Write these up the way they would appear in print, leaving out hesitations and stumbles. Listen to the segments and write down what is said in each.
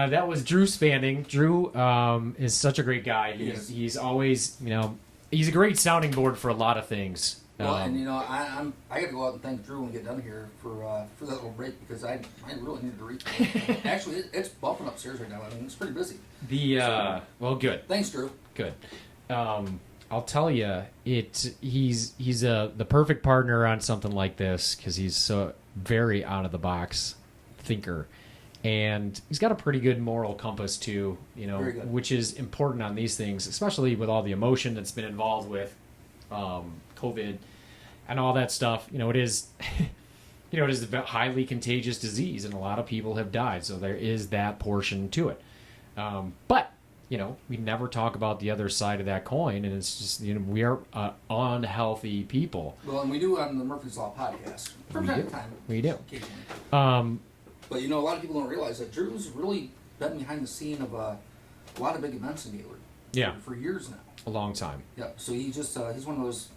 That was Drew Spanning. Drew is such a great guy. He's always, he's a great sounding board for a lot of things. Well, and I got to go out and thank Drew when we get done here for that little break because I really needed to reach. Actually, it's bumping upstairs right now. I mean, it's pretty busy. Well, good. Thanks, Drew. Good. I'll tell you, he's the perfect partner on something like this because he's so very out of the box thinker, and he's got a pretty good moral compass too. Which is important on these things, especially with all the emotion that's been involved with COVID and all that stuff. It is it is a highly contagious disease, and a lot of people have died, so there is that portion to it. But we never talk about the other side of that coin, and it's just we are unhealthy people. Well, and we do on the Murphy's Law podcast from time to time. We do. Occasionally. But a lot of people don't realize that Drew's really been behind the scene of a lot of big events in Gaylord. Yeah. For years now. A long time. Yeah. So he's one of those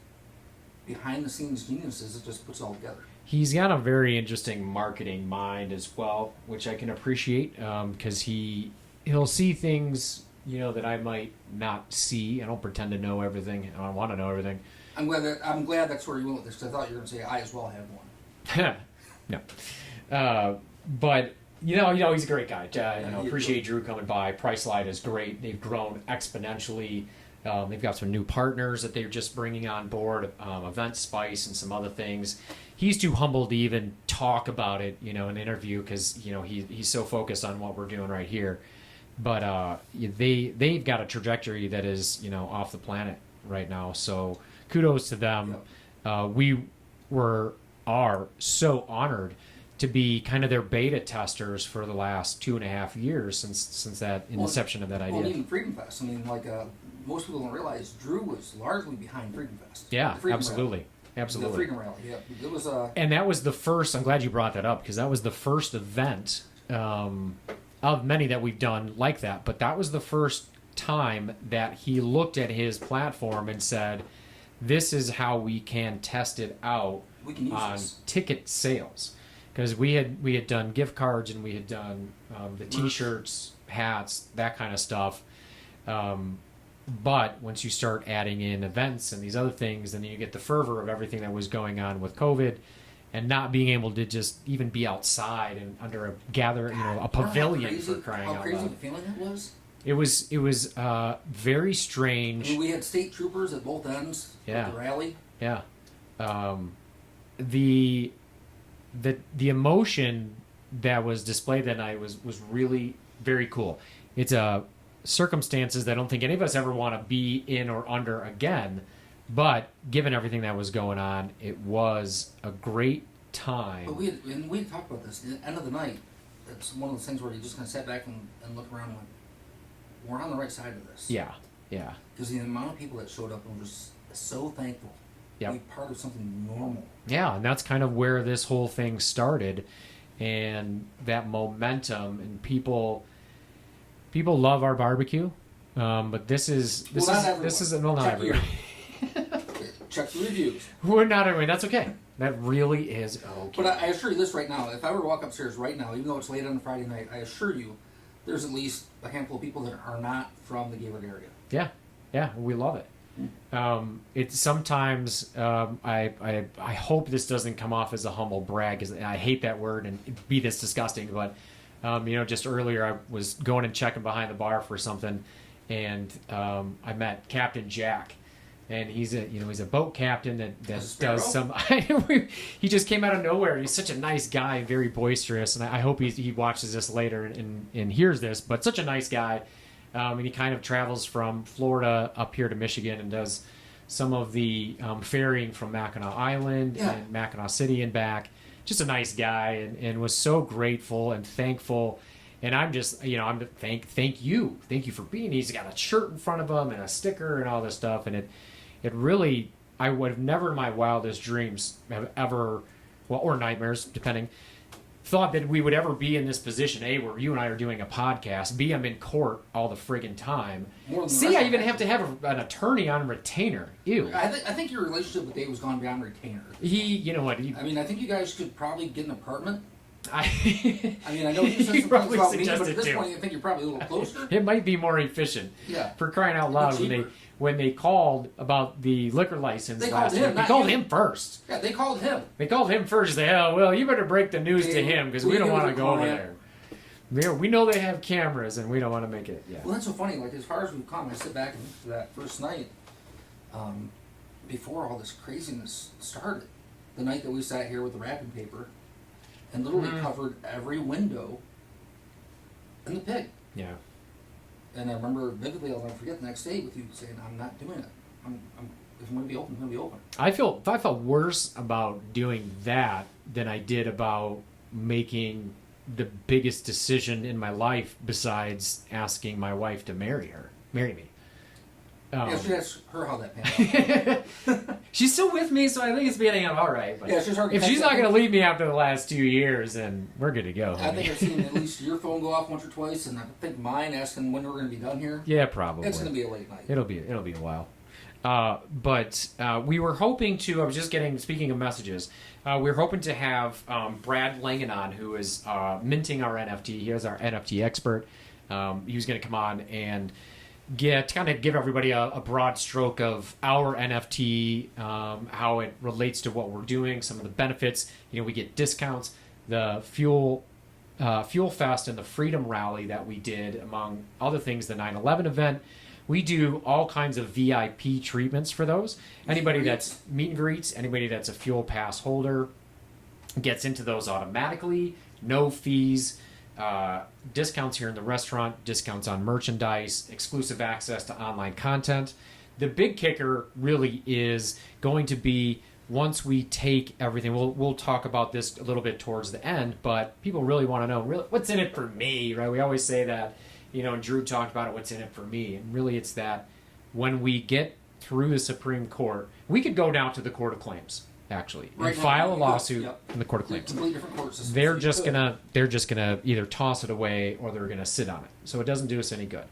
behind the scenes geniuses that just puts it all together. He's got a very interesting marketing mind as well, which I can appreciate because he'll see things that I might not see. I don't pretend to know everything. I don't want to know everything. I'm glad that's where you went with this because I thought you were going to say I as well have one. No. But he's a great guy. Appreciate Drew coming by. Priceline is great. They've grown exponentially. They've got some new partners that they're just bringing on board, Event Spice and some other things. He's too humble to even talk about it, in an interview because he's so focused on what we're doing right here. But they've got a trajectory that is off the planet right now. So kudos to them. Yep. We are so honored to be kind of their beta testers for the last 2.5 years since that inception of that idea. Well, even Freedom Fest. I mean, most people don't realize Drew was largely behind Freedom Fest. Yeah, absolutely. Absolutely. The Freedom Rally, yeah. It was and that was the first, I'm glad you brought that up, because that was the first event of many that we've done like that, but that was the first time that he looked at his platform and said, this is how we can test it out on ticket sales. Because we had done gift cards and we had done the T-shirts, hats, that kind of stuff. But once you start adding in events and these other things, then you get the fervor of everything that was going on with COVID, and not being able to just even be outside and under a a pavilion for crying out loud. How crazy the feeling it was? It was very strange. I mean, we had state troopers at both ends of the rally. Yeah. The emotion that was displayed that night was really very cool. It's circumstances that I don't think any of us ever want to be in or under again, but given everything that was going on, it was a great time. But we had talked about this. At the end of the night, it's one of those things where you just kind of sat back and look around and went, we're on the right side of this. Yeah. Because the amount of people that showed up and were just so thankful to be part of something normal. Yeah, and that's kind of where this whole thing started, and that momentum, and people love our barbecue, but this is not everybody. Check the reviews. We're not everybody. That's okay. That really is okay. But I assure you this right now, if I were to walk upstairs right now, even though it's late on a Friday night, I assure you there's at least a handful of people that are not from the Gaylord area. Yeah, we love it. It's sometimes I hope this doesn't come off as a humble brag, because I hate that word and it'd be this disgusting, but just earlier I was going and checking behind the bar for something, and I met Captain Jack, and he's a boat captain that does some. He just came out of nowhere. He's such a nice guy, very boisterous, and I hope he watches this later and hears this. But such a nice guy, and he kind of travels from Florida up here to Michigan and does some of the ferrying from Mackinac Island and Mackinac City and back. Just a nice guy, and was so grateful and thankful. And I'm just, thank you for being. He's got a shirt in front of him and a sticker and all this stuff, and it really, I would have never in my wildest dreams have ever, or nightmares, depending, thought that we would ever be in this position. A, where you and I are doing a podcast. B, I'm in court all the friggin' time. C, I even have to have an attorney on retainer. Ew. I think your relationship with Dave was gone beyond retainer. You know what? I think you guys could probably get an apartment I mean, I know you said You some things probably about me, but suggested at this to. point, I think you're probably a little closer. It might be more efficient. Yeah. For crying out loud, Cheaper. when they called about the liquor license They last called him, week, they not called you. him first. Yeah, they called him. They called him first. They said, "Oh, well, you better break the news to Hey, him because we we don't knew want the to go over client." there. We know they have cameras and we don't want to make it." Yeah. Well, that's so funny. Like, as far as we've come, I sit back and that first night, before all this craziness started, the night that we sat here with the wrapping paper and literally covered every window in the pig. Yeah. And I remember vividly, I'll never forget the next day with you saying, "I'm not doing it. If I'm going to be open, I'm going to be open." I felt worse about doing that than I did about making the biggest decision in my life besides asking my wife to marry me. Yeah, she asked her how that panned out. She's still with me, so I think it's beginning out all right. But Yeah, she's already if she's texted- not going to leave me after the last 2 years, then we're good to go. I think I've seen at least your phone go off once or twice, and I think mine asking when we're going to be done here. Yeah, probably. It's going to be a late night. It'll be a while. But we were hoping to. I was just getting. Speaking of messages, we were hoping to have Brad Langen on, who is minting our NFT. He is our NFT expert. He was going to come on and kind of give everybody a broad stroke of our NFT, how it relates to what we're doing, some of the benefits. We get discounts, the Fuel Fest and the Freedom Rally that we did, among other things, the 9/11 event. We do all kinds of VIP treatments for those. Anybody that's meet and greets, anybody that's a Fuel Pass holder gets into those automatically, no fees. Discounts here in the restaurant, discounts on merchandise, exclusive access to online content. The big kicker really is going to be once we take everything. We'll talk about this a little bit towards the end, but people really want to know really what's in it for me, right? We always say that, and Drew talked about it, what's in it for me, and really it's that when we get through the Supreme Court, we could go down to the Court of Claims. Actually, and file a lawsuit in the Court of Claims. Completely different court system. They're just gonna either toss it away or they're gonna sit on it. So it doesn't do us any good.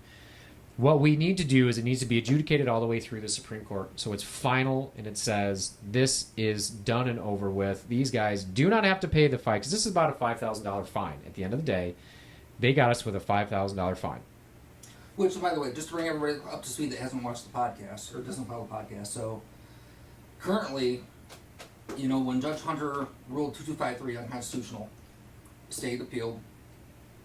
What we need to do is it needs to be adjudicated all the way through the Supreme Court, so it's final and it says this is done and over with. These guys do not have to pay the fine because this is about a $5,000 fine. At the end of the day, they got us with a $5,000 fine. Which, by the way, just to bring everybody up to speed that hasn't watched the podcast or doesn't follow the podcast, so currently, when Judge Hunter ruled 2253 unconstitutional, state appealed,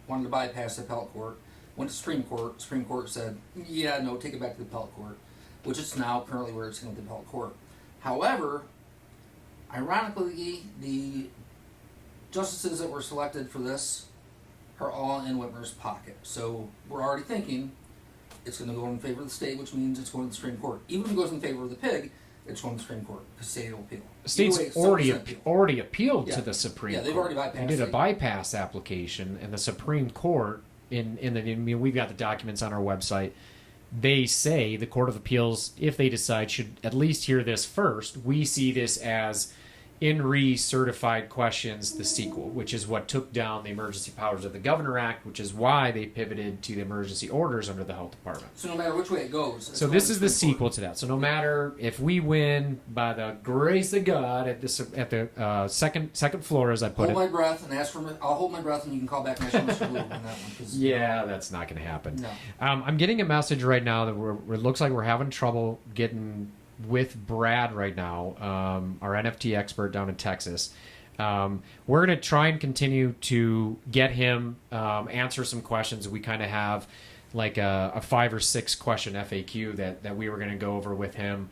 wanted to bypass the appellate court, went to Supreme Court. Supreme Court said, yeah, no, take it back to the appellate court, which is now currently where it's going to the appellate court. However, ironically, the justices that were selected for this are all in Whitmer's pocket. So we're already thinking it's going to go in favor of the state, which means it's going to the Supreme Court. Even if it goes in favor of the pig, it's going to the Supreme Court because state will appeal. State's already appealed to the Supreme Court. Yeah, they've already bypassed. They did a bypass application, and the Supreme Court, we've got the documents on our website. They say the Court of Appeals, if they decide, should at least hear this first. We see this as in re-certified questions, the sequel, which is what took down the Emergency Powers of the Governor Act, which is why they pivoted to the emergency orders under the Health Department. So no matter which way it goes. So this is the sequel to that. So no matter if we win by the grace of God at the second floor, as I put it. Hold my breath and ask for. I'll hold my breath, and you can call back and ask for Mr. Blue on that one. Yeah, that's not going to happen. No. I'm getting a message right now that it looks like we're having trouble getting with Brad right now, our NFT expert down in Texas. We're going to try and continue to get him answer some questions. We kind of have like a 5 or 6 question FAQ that we were going to go over with him.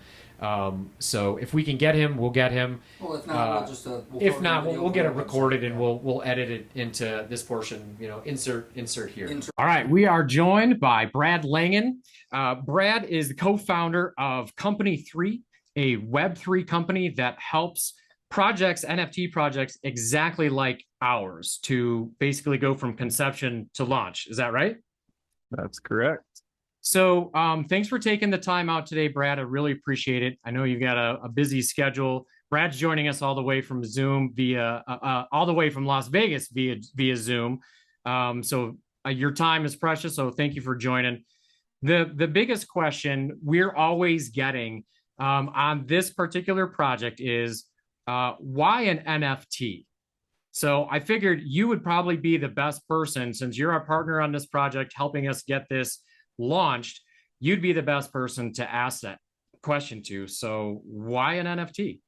So if we can get him, we'll get him. Well, if not, we'll just we'll get it recorded and we'll edit it into this portion. Insert here. All right, we are joined by Brad Langen. Brad is the co-founder of Company 3, a Web3 company that helps NFT projects exactly like ours to basically go from conception to launch. Is that right? That's correct. So thanks for taking the time out today, Brad. I really appreciate it. I know you've got a busy schedule. Brad's joining us all the way from Zoom all the way from Las Vegas via Zoom. So your time is precious. So thank you for joining. The biggest question we're always getting on this particular project is why an NFT? So I figured you would probably be the best person, since you're our partner on this project, helping us get this launched. You'd be the best person to ask that question to. So why an NFT?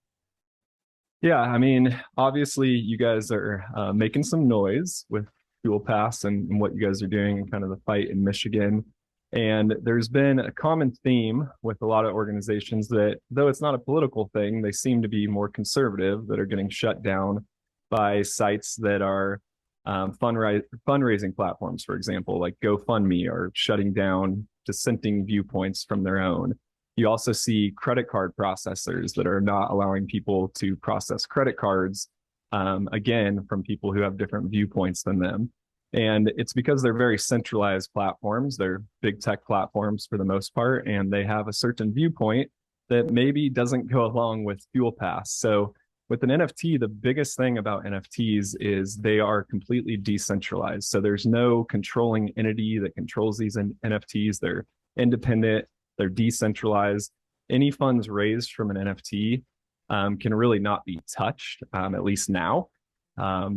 Yeah, I mean, obviously, you guys are making some noise with Fuel Pass and what you guys are doing and kind of the fight in Michigan. And there's been a common theme with a lot of organizations that, though it's not a political thing, they seem to be more conservative, that are getting shut down by sites that are fundraising platforms, for example, like GoFundMe, are shutting down dissenting viewpoints from their own. You also see credit card processors that are not allowing people to process credit cards, again, from people who have different viewpoints than them. And it's because they're very centralized platforms. They're big tech platforms for the most part, and they have a certain viewpoint that maybe doesn't go along with Fuel Pass. So with an NFT, the biggest thing about NFTs is they are completely decentralized. So there's no controlling entity that controls these NFTs. They're independent. They're decentralized. Any funds raised from an NFT can really not be touched, at least now,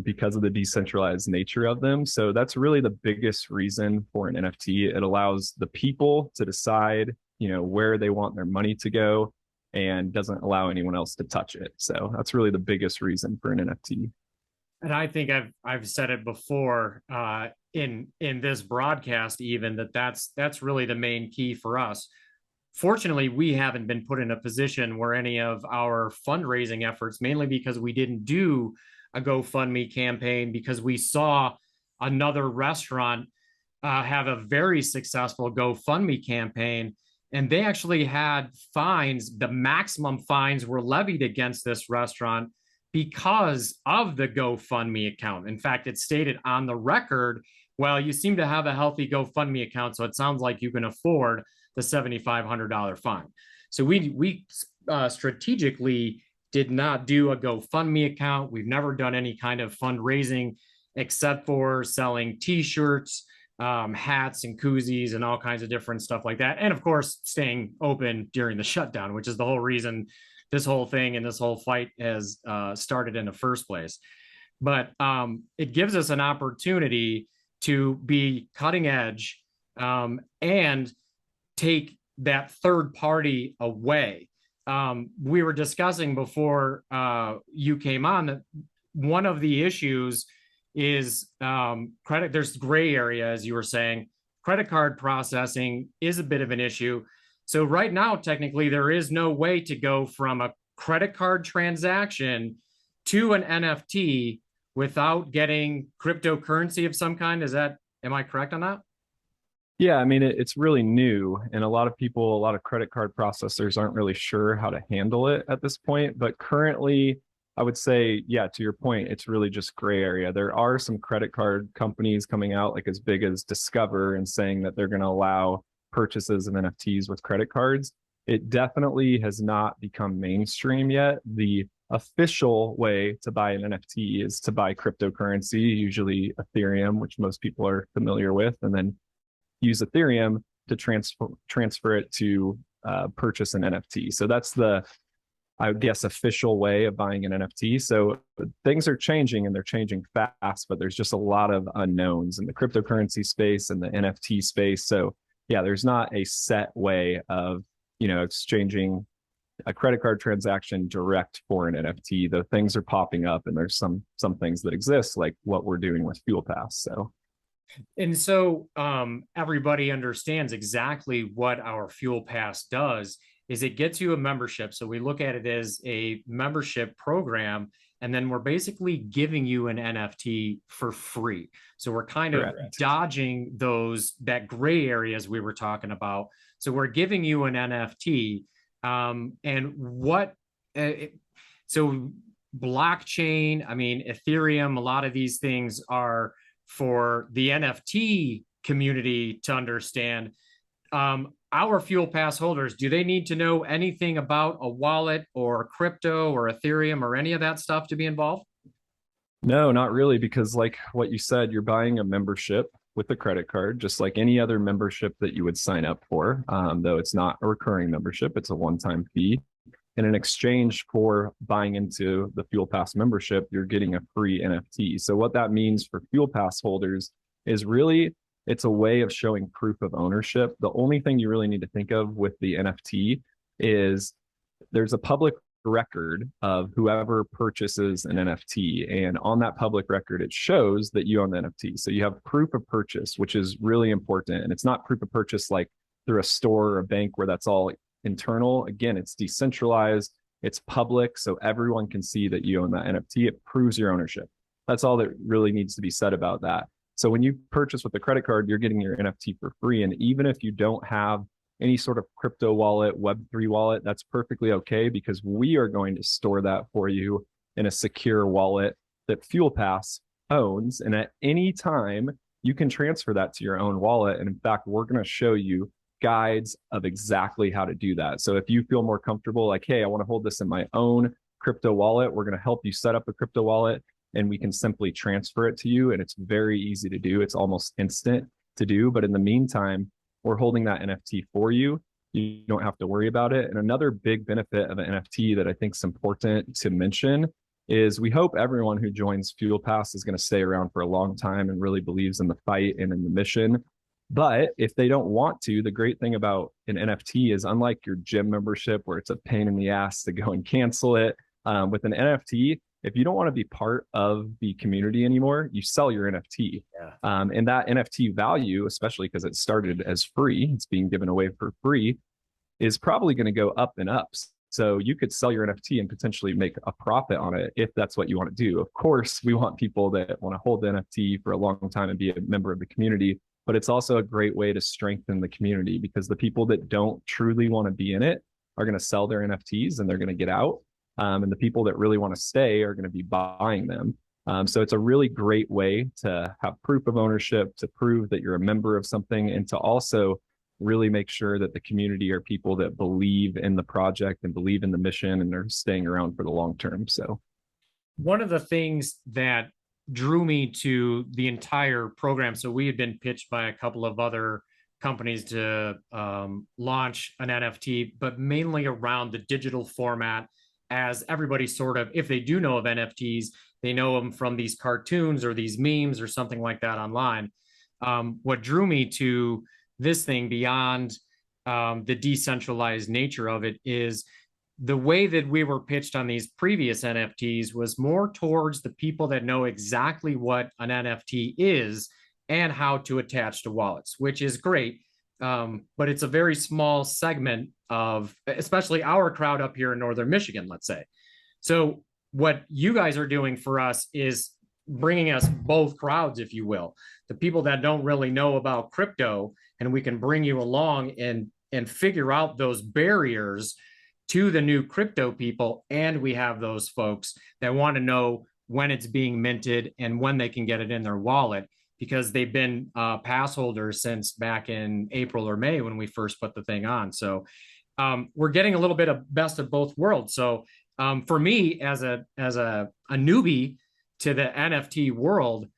because of the decentralized nature of them. So that's really the biggest reason for an NFT. It allows the people to decide, where they want their money to go, and doesn't allow anyone else to touch it. So that's really the biggest reason for an NFT. And I think I've said it before in this broadcast, even that's really the main key for us. Fortunately, we haven't been put in a position where any of our fundraising efforts, mainly because we didn't do a GoFundMe campaign, because we saw another restaurant have a very successful GoFundMe campaign, and they actually had fines. The maximum fines were levied against this restaurant because of the GoFundMe account. In fact, it stated on the record, well, you seem to have a healthy GoFundMe account, so it sounds like you can afford the $7,500 fine. So we strategically did not do a GoFundMe account. We've never done any kind of fundraising except for selling T-shirts, hats and koozies and all kinds of different stuff like that. And of course, staying open during the shutdown, which is the whole reason this whole thing and this whole fight has started in the first place. But it gives us an opportunity to be cutting edge and take that third party away. We were discussing before you came on that one of the issues is credit. There's gray area, as you were saying. Credit card processing is a bit of an issue. So right now, technically, there is no way to go from a credit card transaction to an NFT without getting cryptocurrency of some kind. Am I correct on that? Yeah, I mean, it's really new, and a lot of credit card processors aren't really sure how to handle it at this point. But currently, I would say, yeah, to your point, it's really just gray area. There are some credit card companies coming out, like as big as Discover, and saying that they're going to allow purchases of NFTs with credit cards. It definitely has not become mainstream yet. The official way to buy an NFT is to buy cryptocurrency, usually Ethereum, which most people are familiar with, and then use Ethereum to transfer it to purchase an NFT. So that's the, I guess, official way of buying an NFT. So things are changing, and they're changing fast, but there's just a lot of unknowns in the cryptocurrency space and the NFT space. So yeah, there's not a set way of, exchanging a credit card transaction direct for an NFT. Though things are popping up, and there's some things that exist, like what we're doing with Fuel Pass. So. And so everybody understands exactly what our Fuel Pass does is it gets you a membership. So we look at it as a membership program, and then we're basically giving you an NFT for free. So we're kind of dodging that gray areas we were talking about. So we're giving you an NFT, so blockchain, I mean, Ethereum, a lot of these things are for the NFT community to understand. Our Fuel Pass holders, do they need to know anything about a wallet or crypto or Ethereum or any of that stuff to be involved? No, not really, because like what you said, you're buying a membership with a credit card, just like any other membership that you would sign up for, though it's not a recurring membership, it's a one-time fee. And in exchange for buying into the Fuel Pass membership, you're getting a free NFT. So what that means for Fuel Pass holders is really it's a way of showing proof of ownership. The only thing you really need to think of with the NFT is there's a public record of whoever purchases an NFT. And on that public record, it shows that you own the NFT. So you have proof of purchase, which is really important. And it's not proof of purchase like through a store or a bank where that's all internal. Again, it's decentralized, it's public, so everyone can see that you own that NFT. It proves your ownership. That's all that really needs to be said about that. So when you purchase with a credit card, you're getting your NFT for free. And even if you don't have any sort of crypto wallet, Web3 wallet, that's perfectly okay because we are going to store that for you in a secure wallet that Fuel Pass owns. And at any time, you can transfer that to your own wallet. And in fact, we're going to show you guides of exactly how to do that. So if you feel more comfortable, like, hey, I want to hold this in my own crypto wallet, we're going to help you set up a crypto wallet and we can simply transfer it to you. And it's very easy to do. It's almost instant to do. But in the meantime, we're holding that NFT for you. You don't have to worry about it. And another big benefit of an NFT that I think is important to mention is we hope everyone who joins Fuel Pass is going to stay around for a long time and really believes in the fight and in the mission. But if they don't want to, the great thing about an NFT is unlike your gym membership where it's a pain in the ass to go and cancel it, with an NFT, if you don't want to be part of the community anymore, you sell your NFT. Yeah. And that NFT value, especially because it started as free, it's being given away for free, is probably going to go up and up. So you could sell your NFT and potentially make a profit on it if that's what you want to do. Of course, we want people that want to hold the NFT for a long time and be a member of the community, but it's also a great way to strengthen the community because the people that don't truly want to be in it are going to sell their NFTs and they're going to get out. And the people that really want to stay are going to be buying them. So it's a really great way to have proof of ownership, to prove that you're a member of something, and to also really make sure that the community are people that believe in the project and believe in the mission and are staying around for the long term. So one of the things that drew me to the entire program, so we had been pitched by a couple of other companies to launch an NFT, but mainly around the digital format, as everybody sort of, if they do know of NFTs, they know them from these cartoons or these memes or something like that online. What drew me to this thing beyond the decentralized nature of it is the way that we were pitched on these previous NFTs was more towards the people that know exactly what an NFT is and how to attach to wallets, which is great. But it's a very small segment of, especially our crowd up here in Northern Michigan, let's say. So what you guys are doing for us is bringing us both crowds, if you will, the people that don't really know about crypto, and we can bring you along and figure out those barriers to the new crypto people. And we have those folks that want to know when it's being minted and when they can get it in their wallet, because they've been pass holders since back in April or May when we first put the thing on. So we're getting a little bit of best of both worlds. So for me, as a newbie to the NFT world,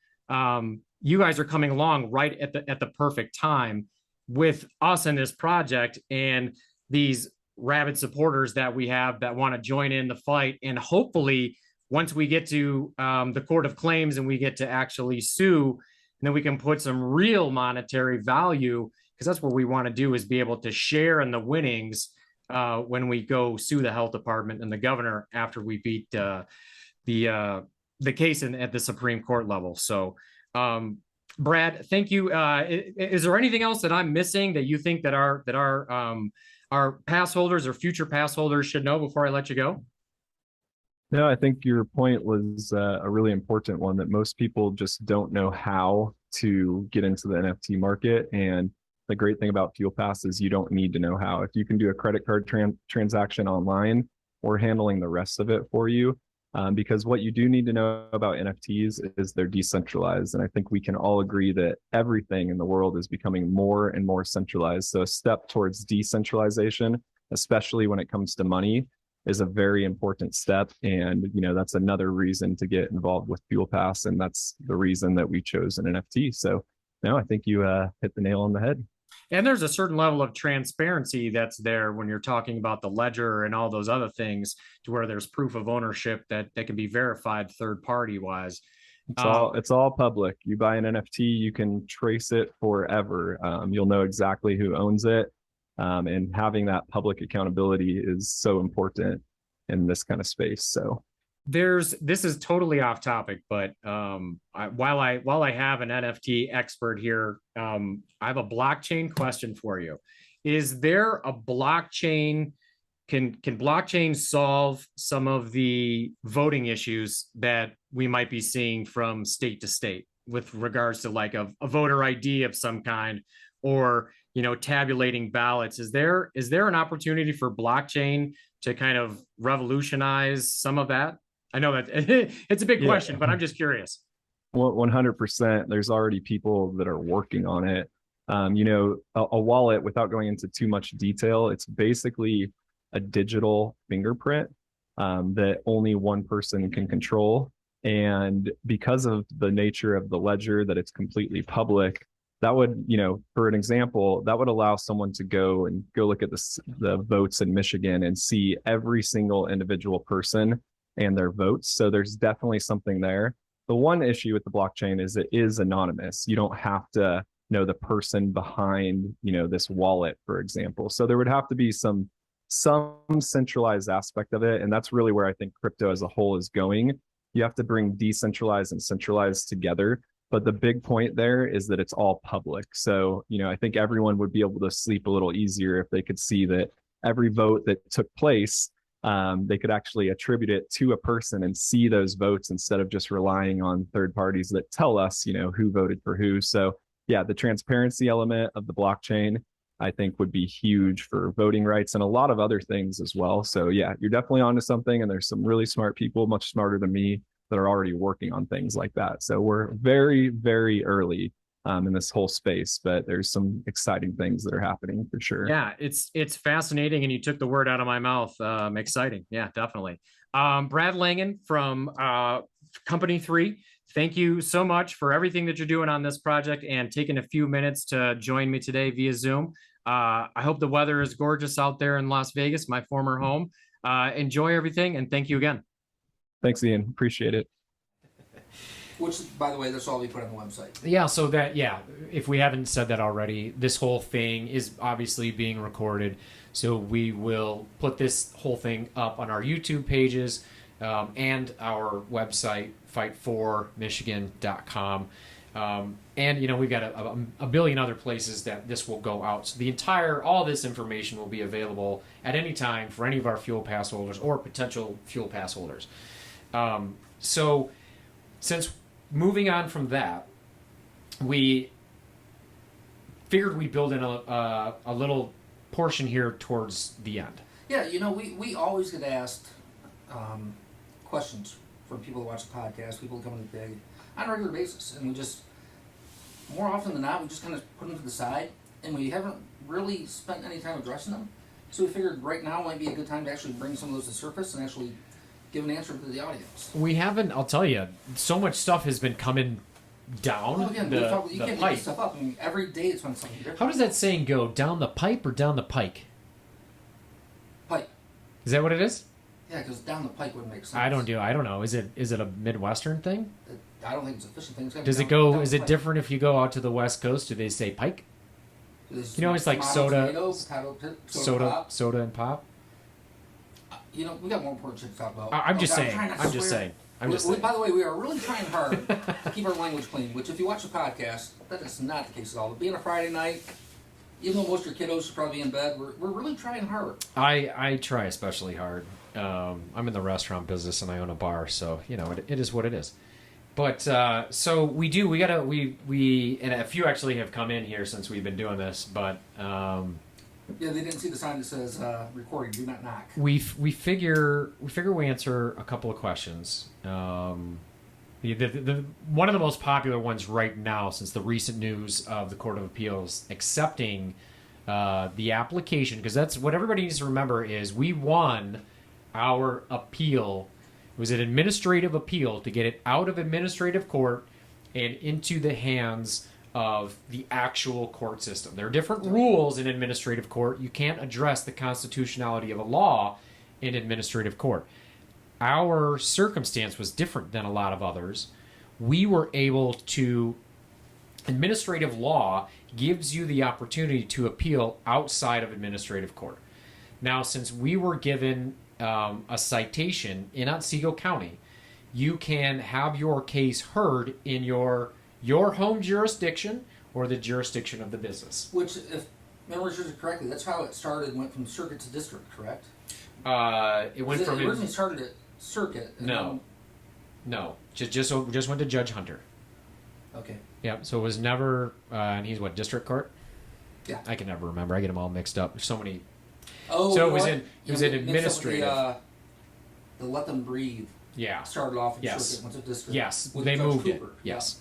you guys are coming along right at the perfect time with us in this project and these rabid supporters that we have that want to join in the fight. And hopefully, once we get to the court of claims and we get to actually sue, and then we can put some real monetary value, because that's what we want to do, is be able to share in the winnings when we go sue the health department and the governor after we beat the case at the Supreme Court level. So, Brad, thank you. Is there anything else that I'm missing that you think that our pass holders or future pass holders should know before I let you go? No, I think your point was a really important one, that most people just don't know how to get into the NFT market. And the great thing about Fuel Pass is you don't need to know how. If you can do a credit card transaction online, we're handling the rest of it for you. Because what you do need to know about NFTs is they're decentralized. And I think we can all agree that everything in the world is becoming more and more centralized. So a step towards decentralization, especially when it comes to money, is a very important step. And, that's another reason to get involved with Fuel Pass. And that's the reason that we chose an NFT. So no, I think you hit the nail on the head. And there's a certain level of transparency that's there when you're talking about the ledger and all those other things, to where there's proof of ownership that can be verified third party wise. It's all public. You buy an NFT, you can trace it forever. You'll know exactly who owns it. And having that public accountability is so important in this kind of space. So This is totally off topic, but while I have an NFT expert here, I have a blockchain question for you. Is there a blockchain? Can blockchain solve some of the voting issues that we might be seeing from state to state with regards to like a voter ID of some kind, or tabulating ballots? Is there an opportunity for blockchain to kind of revolutionize some of that? I know that it's a big question, but I'm just curious. Well, 100%. There's already people that are working on it. A wallet, without going into too much detail, it's basically a digital fingerprint that only one person can control. And because of the nature of the ledger, that it's completely public, that would, for an example, that would allow someone to go look at the votes in Michigan and see every single individual person and their votes. So there's definitely something there. The one issue with the blockchain is it is anonymous. You don't have to know the person behind, this wallet, for example. So there would have to be some centralized aspect of it. And that's really where I think crypto as a whole is going. You have to bring decentralized and centralized together. But the big point there is that it's all public. So, I think everyone would be able to sleep a little easier if they could see that every vote that took place, they could actually attribute it to a person and see those votes instead of just relying on third parties that tell us, who voted for who. So yeah, the transparency element of the blockchain, I think, would be huge for voting rights and a lot of other things as well. So yeah, you're definitely onto something. And there's some really smart people, much smarter than me, that are already working on things like that. So we're very, very early in this whole space, but there's some exciting things that are happening for sure. Yeah, it's fascinating, and you took the word out of my mouth. Exciting. Yeah, definitely. Brad Langen from Company 3, thank you so much for everything that you're doing on this project and taking a few minutes to join me today via Zoom. I hope the weather is gorgeous out there in Las Vegas, my former home. Enjoy everything, and thank you again. Thanks, Ian. Appreciate it. Which, by the way, that's all we put on the website. Yeah, so if we haven't said that already, this whole thing is obviously being recorded. So we will put this whole thing up on our YouTube pages and our website, fight4michigan.com. And, we've got a billion other places that this will go out. So all this information will be available at any time for any of our Fuel Pass holders or potential Fuel Pass holders. So since moving on from that, we figured we'd build in a little portion here towards the end. Yeah, we always get asked questions from people that watch the podcast, people that come in the big, on a regular basis. And we just, more often than not, we just kind of put them to the side, and we haven't really spent any time addressing them. So we figured right now might be a good time to actually bring some of those to the surface and actually give an answer to the audience. We haven't, I'll tell you, so much stuff has been coming down you can't pipe. make stuff up. I mean, every day it's on something different. How does that saying go? Down the pipe or down the pike? Pipe. Is that what it is? Yeah, because down the pike wouldn't make sense. I don't know. Is it a Midwestern thing? I don't think it's a fishing thing. Does it go? Is it different if you go out to the West Coast? Do they say pike? It's like soda, soda and pop. We got more important shit to talk about. I'm just saying. By the way, we are really trying hard to keep our language clean, which if you watch the podcast, that is not the case at all. But being a Friday night, even though most of your kiddos should probably be in bed, we're really trying hard. I try especially hard. I'm in the restaurant business and I own a bar, so it is what it is. But so we and a few actually have come in here since we've been doing this, but yeah, they didn't see the sign that says recording, do not knock. We figure we answer a couple of questions. One of the most popular ones right now, since the recent news of the Court of Appeals accepting the application, because that's what everybody needs to remember, is we won our appeal. It was an administrative appeal to get it out of administrative court and into the hands of the actual court system. There are different rules in administrative court. You can't address the constitutionality of a law in administrative court. Our circumstance was different than a lot of others. We were able to, administrative law gives you the opportunity to appeal outside of administrative court. Now, since we were given a citation in Otsego County, you can have your case heard in your home jurisdiction or the jurisdiction of the business. Which, if memory serves it correctly, that's how it started. Went from circuit to district, correct? It went from it originally started at circuit. And no, just went to Judge Hunter. Okay. Yeah, so it was never, and he's what, district court? Yeah. I can never remember. I get them all mixed up. There's so many. Oh, so you it was know in administrative. The Let Them Breathe. Yeah. Started off in Yes. circuit, went to district. Yes, with they Judge moved it. Cooper. Yes.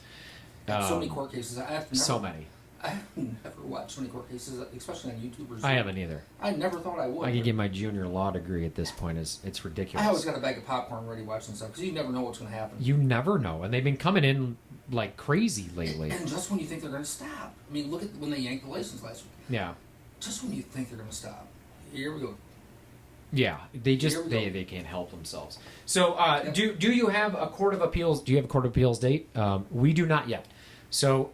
And so many court cases. So many. I have never watched so many court cases, especially on YouTube. Or I haven't either. I never thought I would. I could get my junior law degree at this point. It's ridiculous. I always got a bag of popcorn ready watching stuff because you never know what's going to happen. You never know, and they've been coming in like crazy lately. And just when you think they're going to stop. I mean, look at when they yanked the license last week. Yeah. Just when you think they're going to stop. Here we go. Yeah, they just they can't help themselves. So, do you have a court of appeals? Do you have a court of appeals date? We do not yet. So,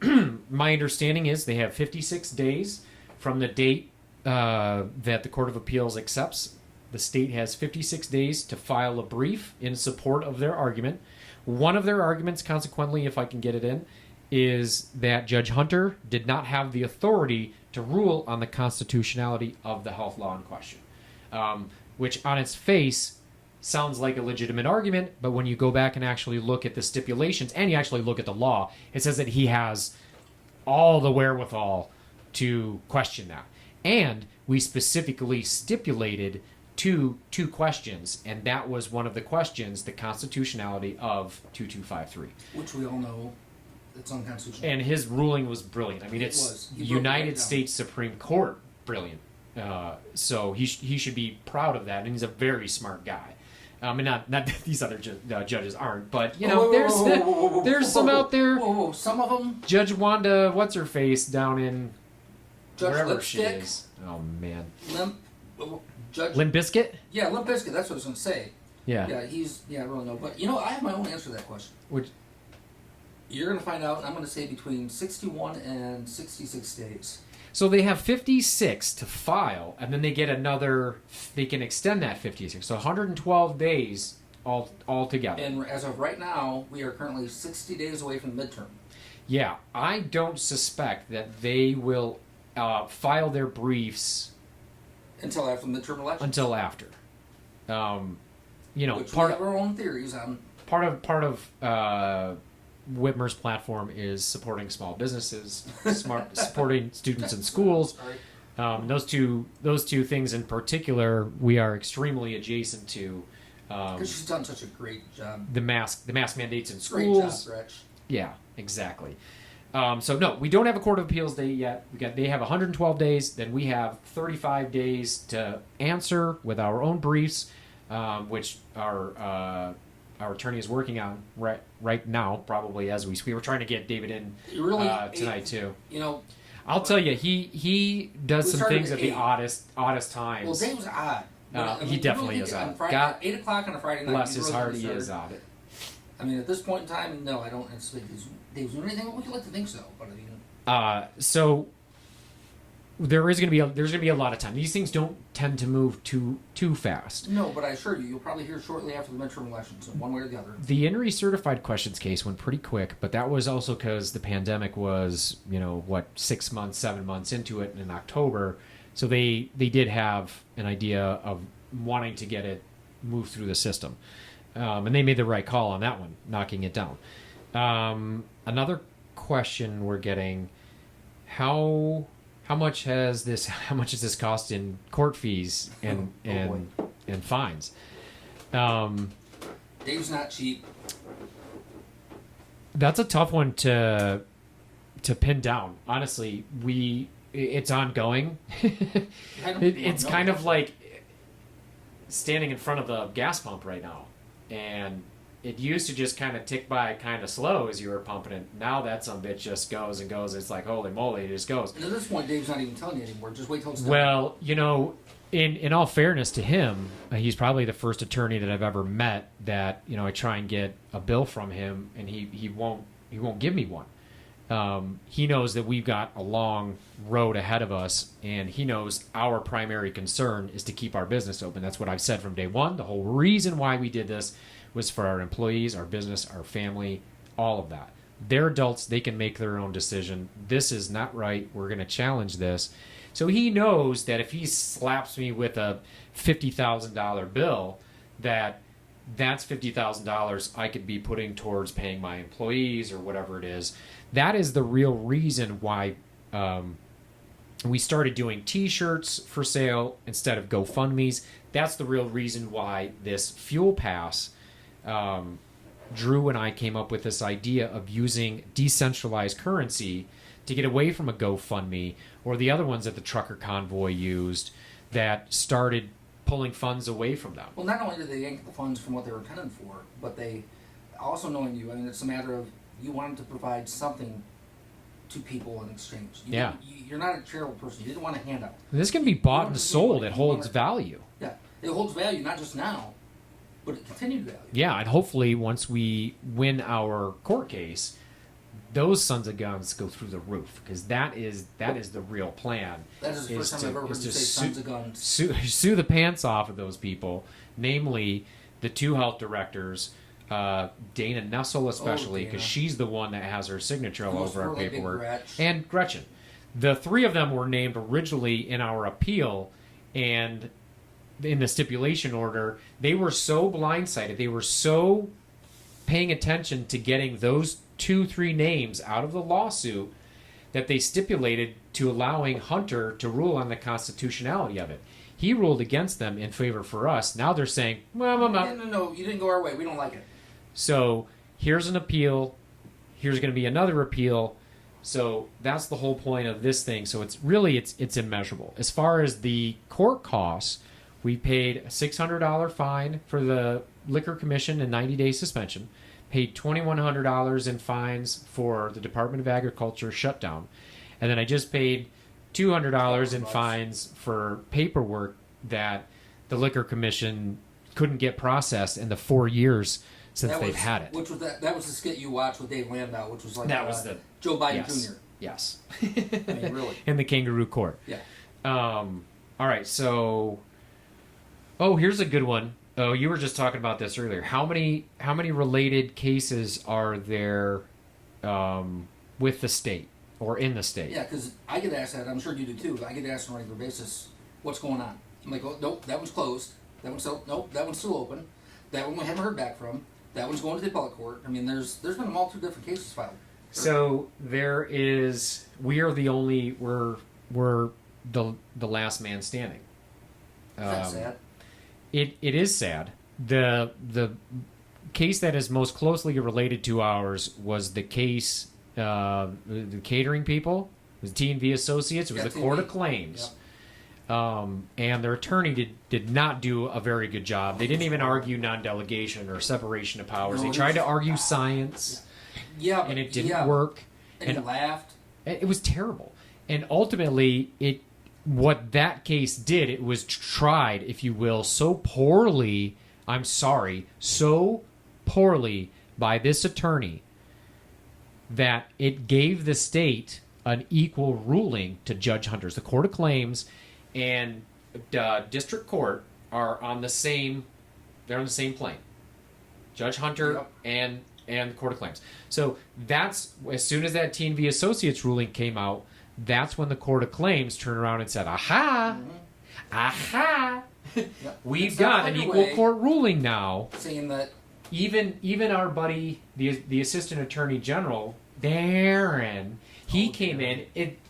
my understanding is they have 56 days from the date that the court of appeals accepts. The state has 56 days to file a brief in support of their argument. One of their arguments, consequently, if I can get it in, is that Judge Hunter did not have the authority to rule on the constitutionality of the health law in question. Which on its face sounds like a legitimate argument, but when you go back and actually look at the stipulations and you actually look at the law, it says that he has all the wherewithal to question that. And we specifically stipulated two questions, and that was one of the questions, the constitutionality of 2253. Which we all know it's unconstitutional. And his ruling was brilliant. I mean, it's United States Supreme Court brilliant. So he should be proud of that, and he's a very smart guy. And not that these other judges aren't, but you know, there's some out there. Whoa, some of them. Judge Wanda, what's her face down in Judge wherever Lipstick. she is. Oh man, Judge Limp Bizkit. Yeah, Limp Bizkit. That's what I was going to say. Yeah. Yeah, I really know. But you know, I have my own answer to that question. Which you're going to find out. I'm going to say between 61 and 66 days. So they have 56 to file, and then they get another. They can extend that 56. So 112 days all together. And as of right now, we are currently 60 days away from the midterm. Yeah, I don't suspect that they will file their briefs until after the midterm election. Until after, you know, which we have our own theories on. Part of Whitmer's platform is supporting small businesses, supporting students in schools. Those two things in particular, we are extremely adjacent to. Because she's done such a great job. The mask mandates in schools. Great job, Gretch. Yeah, exactly. So no, we don't have a court of appeals date yet. They have 112 days. Then we have 35 days to answer with our own briefs, which our attorney is working on right now, probably as we speak. We're trying to get David in tonight too. You know, I'll tell you, he does some things at the oddest times. Well, Dave was odd. He definitely is odd. God, 8 o'clock on a Friday night. Bless his heart, he is odd. I mean, at this point in time, no, I don't anticipate Dave's doing anything. Would you like to think so? But I mean, so there's going to be a lot of time. These things don't tend to move too fast. No, but I assure you'll probably hear shortly after the midterm elections, one way or the other. The INRI certified questions case went pretty quick, but that was also because the pandemic was, 6 months, 7 months into it in October. So they did have an idea of wanting to get it moved through the system. And they made the right call on that one, knocking it down. Another question we're getting, how much has this cost in court fees and fines? Dave's not cheap. That's a tough one to pin down. Honestly, it's ongoing. It's kind of like standing in front of the gas pump right now, and it used to just kind of tick by kind of slow as you were pumping it. Now that some bitch just goes and goes. It's like, holy moly, it just goes. And at this point, Dave's not even telling you anymore. Just wait till it's done. Well, you know, in all fairness to him, he's probably the first attorney that I've ever met that, you know, I try and get a bill from him, and he won't give me one. He knows that we've got a long road ahead of us, and he knows our primary concern is to keep our business open. That's what I've said from day one. The whole reason why we did this was for our employees, our business, our family, all of that. They're adults. They can make their own decision. This is not right. We're going to challenge this. So he knows that if he slaps me with a $50,000 bill, that's $50,000 I could be putting towards paying my employees or whatever it is. That is the real reason why we started doing T-shirts for sale instead of GoFundMe's. That's the real reason why this fuel pass, Drew and I came up with this idea of using decentralized currency to get away from a GoFundMe or the other ones that the trucker convoy used that started pulling funds away from them. Well, not only did they yank the funds from what they were intended for, but they also, knowing you, I mean, it's a matter of you wanted to provide something to people in exchange. You're not a charitable person. You didn't want a handout. This can be bought and sold. It holds value. Yeah, it holds value, not just now, but it continued value. Yeah, and hopefully once we win our court case, those sons of guns go through the roof, because that is the real plan. That is the first time I've ever heard you say sons of guns. Sue the pants off of those people, namely the two health directors, Dana Nessel especially, because she's the one that has her signature all over our paperwork, and Gretchen. The three of them were named originally in our appeal, and in the stipulation order, they were so blindsided, they were so paying attention to getting those 2-3 names out of the lawsuit that they stipulated to allowing Hunter to rule on the constitutionality of it. He ruled against them in favor for us. Now they're saying, no, you didn't go our way. We don't like it. So here's an appeal. Here's going to be another appeal. So that's the whole point of this thing. So it's really, it's immeasurable. As far as the court costs, we paid a $600 fine for the liquor commission and 90-day suspension. Paid $2,100 in fines for the Department of Agriculture shutdown. And then I just paid $200 in fines for paperwork that the Liquor Commission couldn't get processed in the 4 years since they've had it. Which was that was the skit you watched with Dave Landau, which was like that was the Joe Biden Jr. Yes. I mean, really. In the kangaroo court. Yeah. All right, so here's a good one. Oh, you were just talking about this earlier. How many related cases are there with the state or in the state? Yeah, because I get asked that. I'm sure you do too. I get asked on a regular basis, "What's going on?" I'm like, "Oh, nope, that one's closed. That one's that one's still open. That one we haven't heard back from. That one's going to the appellate court." I mean, there's been a multitude of different cases filed. So there is. We're the last man standing. Is that sad? It is sad. The case that is most closely related to ours was the case, the catering people, it was T&V Associates. It was the Court of Claims. Yep. And their attorney did not do a very good job. They didn't even argue non-delegation or separation of powers. They tried to argue science, and it didn't work. And he laughed. It was terrible. And ultimately, what that case did, it was tried, if you will, so poorly by this attorney that it gave the state an equal ruling to Judge Hunter's. The Court of Claims and District Court are on the same plane. Judge Hunter and the Court of Claims. So that's, as soon as that T&V Associates ruling came out, that's when the Court of Claims turned around and said, aha, we've got an equal court ruling now. Saying that even our buddy, the Assistant Attorney General, Darren, he came in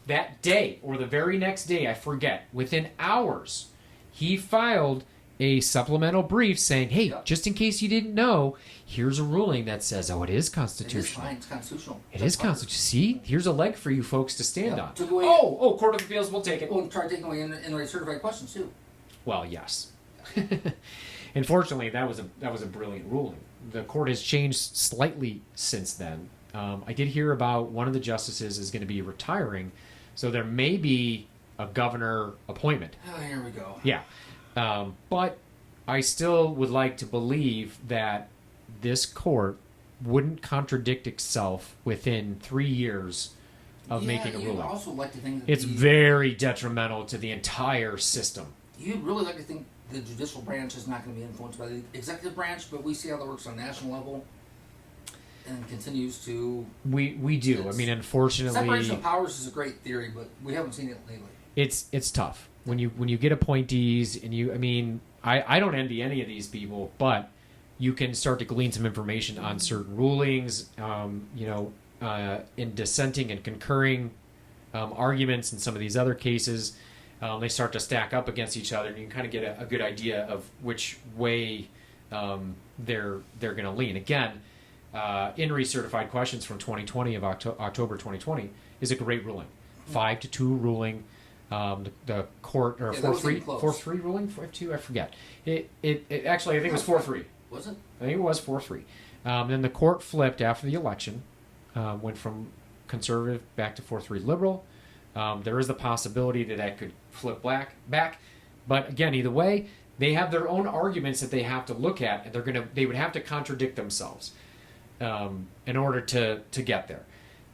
that day or the very next day, I forget, within hours, he filed a supplemental brief saying, hey, just in case you didn't know, here's a ruling that says, it is constitutional. It's constitutional. It is constitutional. See, here's a leg for you folks to stand on. Away, Court of Appeals, we'll take it. Well, and try taking away in certified questions too. Well, yes. Unfortunately, that was a brilliant ruling. the court has changed slightly since then. I did hear about one of the justices is going to be retiring, so there may be a governor appointment. Oh, here we go. Yeah. But I still would like to believe that this court wouldn't contradict itself within 3 years of making a you'd ruling. also like to think that It's very detrimental to the entire system. You'd really like to think the judicial branch is not going to be influenced by the executive branch, but we see how that works on a national level and continues to... We do. I mean, unfortunately... Separation of powers is a great theory, but we haven't seen it lately. It's tough. When you get appointees and I don't envy any of these people, but you can start to glean some information on certain rulings, in dissenting and concurring arguments in some of these other cases. They start to stack up against each other, and you can kind of get a good idea of which way they're going to lean. Again, INRI certified questions from 2020 of October 2020 is a great ruling, 5-2 ruling. The court or 4-3 ruling, 5-2, I forget. It actually I think it was 4-3. Was it? I think it was 4-3. Then the court flipped after the election, went from conservative back to 4-3 liberal. There is the possibility that could flip back, but again, either way, they have their own arguments that they have to look at, and they would have to contradict themselves in order to get there.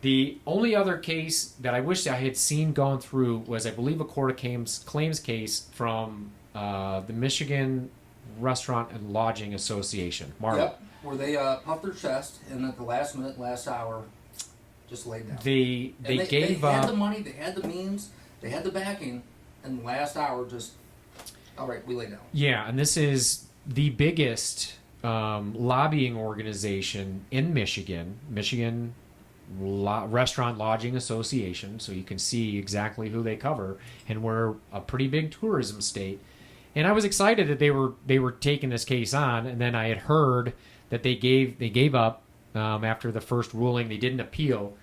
The only other case that I wish I had seen gone through was, I believe, a court of claims case from the Michigan Restaurant and Lodging Association, MARLA. Yep, where they puffed their chest, and at the last minute, last hour, just laid down. They gave up. They had the money, they had the means, they had the backing, and the last hour just, all right, we laid down. Yeah, and this is the biggest lobbying organization in Michigan Restaurant Lodging Association, so you can see exactly who they cover, and we're a pretty big tourism state. And I was excited that they were taking this case on, and then I had heard that they gave up after the first ruling. They didn't appeal,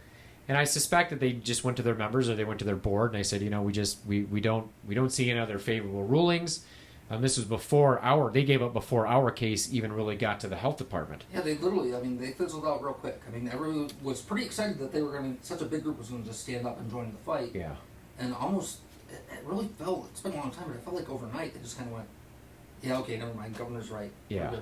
and I suspect that they just went to their members or they went to their board and they said, we don't see any other favorable rulings. This was before they gave up before our case even really got to the health department. Yeah, they literally, they fizzled out real quick. Everyone was pretty excited that they were such a big group was going to just stand up and join the fight. Yeah. And almost, it really felt, it's been a long time, but it felt like overnight they just kind of went, yeah, okay, never mind, governor's right. Yeah.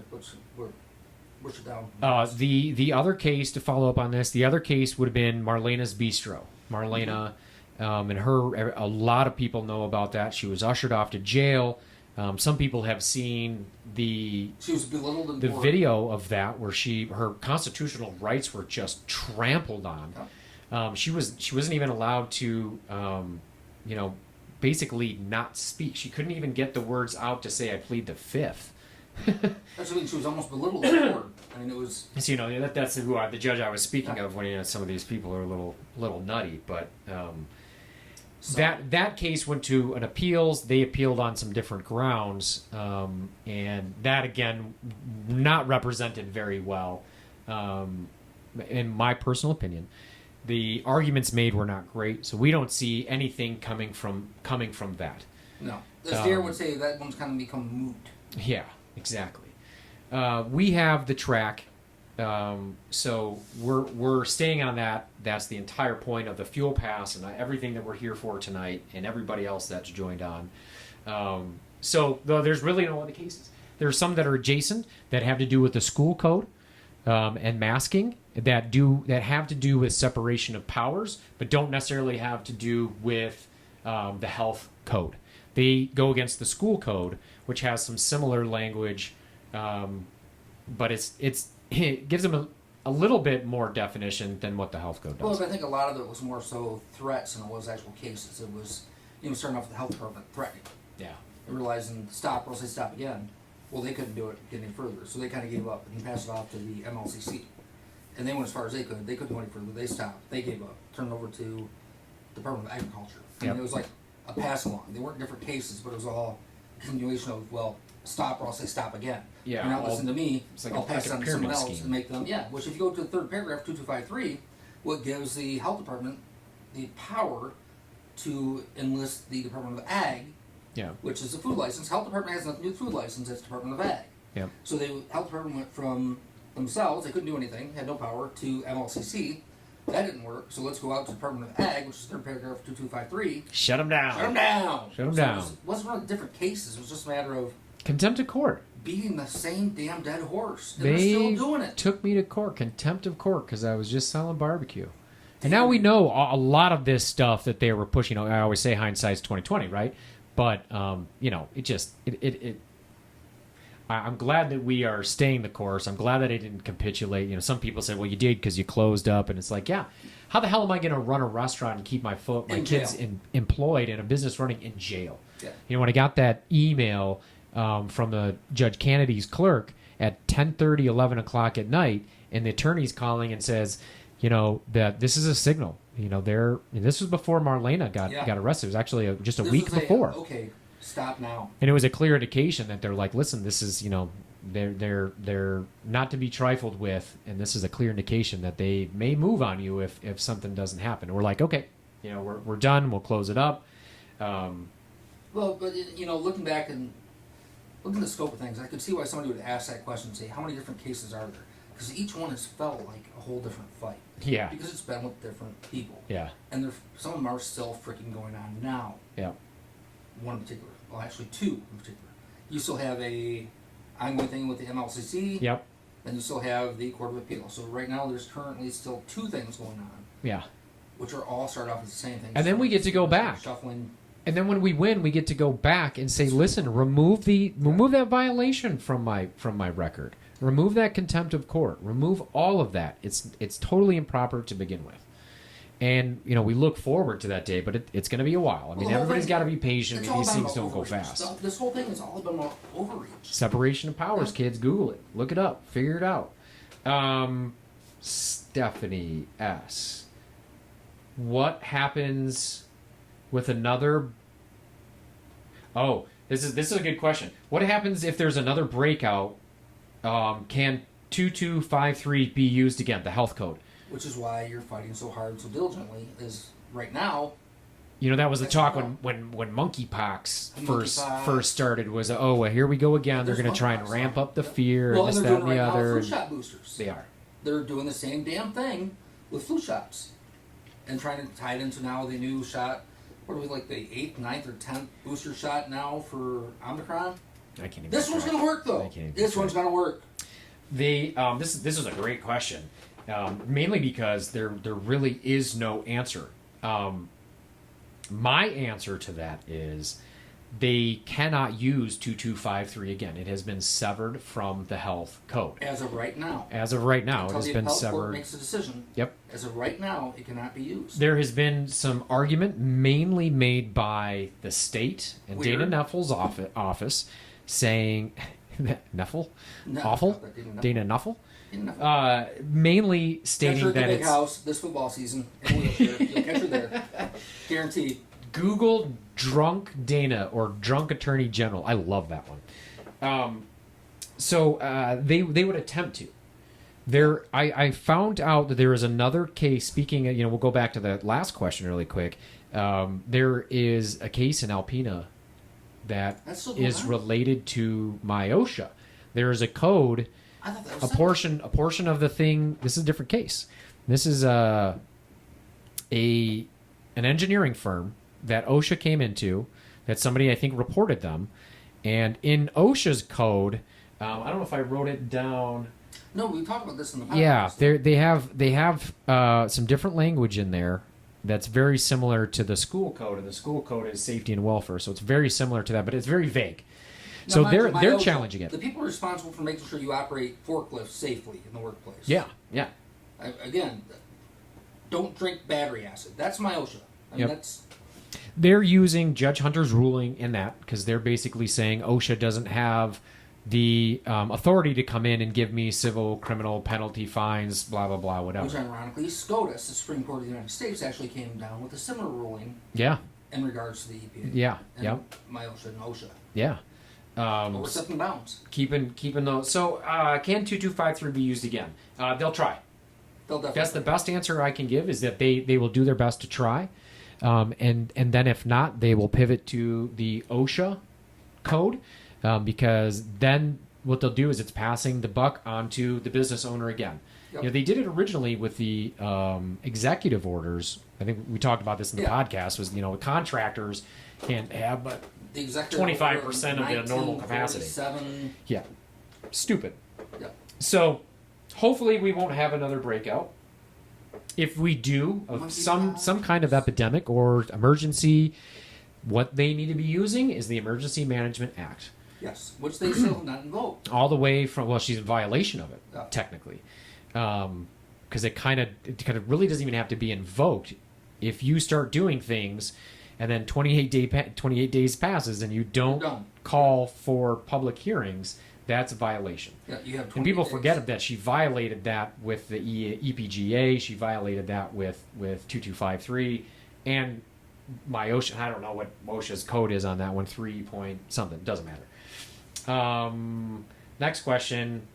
We're shut down. The other case, to follow up on this, the other case would have been Marlena's Bistro. Marlena, and her, a lot of people know about that. She was ushered off to jail. Some people have seen she was belittled in court. Video of that where her constitutional rights were just trampled on. Yeah. She wasn't even allowed to, basically not speak. She couldn't even get the words out to say, "I plead the fifth." That's what I mean. She was almost belittled in court. It was. So, that's the judge I was speaking of when some of these people are a little nutty, but. That case went to an appeals. They appealed on some different grounds, and that again, not represented very well, in my personal opinion. The arguments made were not great, so we don't see anything coming from that. No, as Dare would say, that one's kind of become moot. Yeah, exactly. We have the track. So we're staying on that. That's the entire point of the fuel pass and everything that we're here for tonight, and everybody else that's joined on. So there's really no other cases. There are some that are adjacent that have to do with the school code and masking that have to do with separation of powers, but don't necessarily have to do with the health code. They go against the school code, which has some similar language, but it gives them a little bit more definition than what the health code does. Well, I think a lot of it was more so threats than it was actual cases. It was, starting off with the health department threatening. Yeah. And realizing, stop, or else they stop again. Well, they couldn't do it any further, so they kind of gave up and passed it off to the MLCC. And they went as far as they could. They couldn't go any further. They stopped. They gave up. Turned it over to Department of Agriculture. Yep. It was like a pass along. They weren't different cases, but it was all a continuation of, stop or I'll say stop again. Yeah. You're not listening to me. Like I'll pass it on to someone else scheme. and make them. Yeah. Which, if you go to the third paragraph, 2253, what gives the health department the power to enlist the Department of Ag, which is a food license. Health department has nothing to do with food license. It's Department of Ag. Yeah. So the health department went from themselves. They couldn't do anything, had no power, to MLCC. That didn't work, so let's go out to Department of Ag, which is their paragraph 2253. Shut them down. Shut them down. Shut them So down. It wasn't really different cases. It was just a matter of Contempt of court. beating the same damn dead horse. And They they're still doing it. took me to court, contempt of court, because I was just selling barbecue. And now we know a lot of this stuff that they were pushing. I always say hindsight's 2020, right? But I'm glad that we are staying the course. I'm glad that I didn't capitulate. Some people say, "Well, you did because you closed up," and it's like, yeah. How the hell am I going to run a restaurant and keep my kids employed in a business running in jail? Yeah. When I got that email from the Judge Kennedy's clerk at 10:30, 11 o'clock at night, and the attorney's calling and says, that this is a signal. This was before Marlena got arrested. It was actually just a week before. Okay, stop now. And it was a clear indication that they're like, listen, this is, they're not to be trifled with, and this is a clear indication that they may move on you if something doesn't happen. And we're like, okay, we're done. We'll close it up. Well, but looking back and looking at the scope of things, I could see why somebody would ask that question and say, how many different cases are there? Because each one has felt like a whole different fight. Yeah. Because it's been with different people. Yeah. And some of them are still freaking going on now. Yeah. One in particular. Well, actually, two in particular. You still have a ongoing thing with the MLCC. Yep. And you still have the Court of Appeal. So right now, there's currently still two things going on. Yeah. Which are all start off as the same thing. And then we get to go back. Shuffling. And then when we win, we get to go back and say, listen, remove that violation from my record. Remove that contempt of court. Remove all of that. It's totally improper to begin with. And, we look forward to that day, but it's going to be a while. I mean, everybody's got to be patient. These things don't go fast. This whole thing is all about overreach. Separation of powers, kids. Google it. Look it up. Figure it out. Stephanie S. What happens with another... Oh, this is a good question. What happens if there's another breakout? Can 2253 be used again, the health code? Which is why you're fighting so hard and so diligently, is right now... that was the talk when monkeypox first started, was, well, here we go again. They're going to try and ramp up the fear and this, that, and the other. Flu shot boosters. They are. They're doing the same damn thing with flu shots. And trying to tie it into now the new shot. What are we, like the 8th, 9th, or 10th booster shot now for Omicron? I can't even. This one's going to work, though. This one's going to work. This is a great question, mainly because there really is no answer. My answer to that is they cannot use 2253 again. It has been severed from the health code. As of right now. As of right now, it has been severed. Court makes a decision. Yep. As of right now, it cannot be used. There has been some argument, mainly made by the state and Weird. Dana Nuffel's office, saying Nuffel, No, awful, Dana Nuffel, mainly stating catch her at that the big it's house this football season in a wheelchair. You'll catch her there, guaranteed. Google drunk Dana or drunk Attorney General. I love that one. So they would attempt to. I found out that there is another case. Speaking of, we'll go back to the last question really quick. There is a case in Alpena that is related to MIOSHA. There is a code. I thought that was a portion of the thing. This is a different case. This is an engineering firm that OSHA came into, that somebody I think reported them, and in OSHA's code, I don't know if I wrote it down. No, we talked about this in the podcast. Yeah, they have some different language in there that's very similar to the school code, and the school code is safety and welfare, so it's very similar to that, but it's very vague. So they're challenging it. The people responsible for making sure you operate forklifts safely in the workplace. Yeah. Again, don't drink battery acid. That's MIOSHA. I mean, that's... They're using Judge Hunter's ruling in that because they're basically saying OSHA doesn't have the authority to come in and give me civil, criminal penalty fines, blah, blah, blah, whatever. Which ironically, SCOTUS, the Supreme Court of the United States, actually came down with a similar ruling. Yeah. In regards to the EPA. Yeah. And MIOSHA and OSHA. Yeah. But we're stepping bounds. Keeping those. So can 2253 be used again? They'll try. They'll definitely. That's the best answer I can give, is that they will do their best to try. And then if not, they will pivot to the OSHA code, because then what they'll do is it's passing the buck onto the business owner again. Yep. You know, they did it originally with the executive orders. I think we talked about this in the podcast. Was, you know, contractors can't have but The executive 25% of order the normal capacity. 1947. Yeah, stupid. Yep. So hopefully we won't have another breakout. If we do, Might be of bad. some kind of epidemic or emergency, what they need to be using is the Emergency Management Act. Yes, which they still have not invoked. All the way from, well, she's in violation of it, Yeah. technically. Because it kind of really doesn't even have to be invoked. If you start doing things and then 28 days passes and you You're don't done. call for public hearings, that's a violation. Yeah, you have 20 And people days. forget that she violated that with the EPGA. She violated that with 2253, and my OSHA. I don't know what OSHA's code is on that one. 3 point something, doesn't matter. Next question.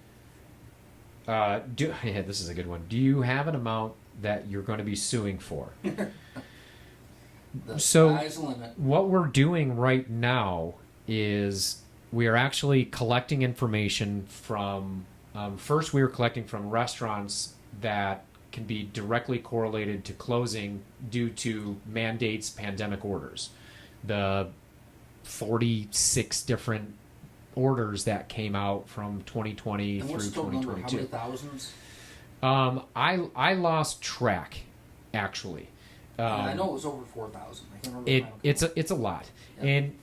Yeah, this is a good one. Do you have an amount that you're going to be suing for? The So- sky's the limit. What we're doing right now is we are actually collecting information from. First, we were collecting from restaurants that can be directly correlated to closing due to mandates, pandemic orders. The 46 different orders that came out from 2020 And through what's the total number? How 2022. many thousands? I lost track, actually. I know it was over 4,000. I can't remember. the final It's a lot. Yeah. And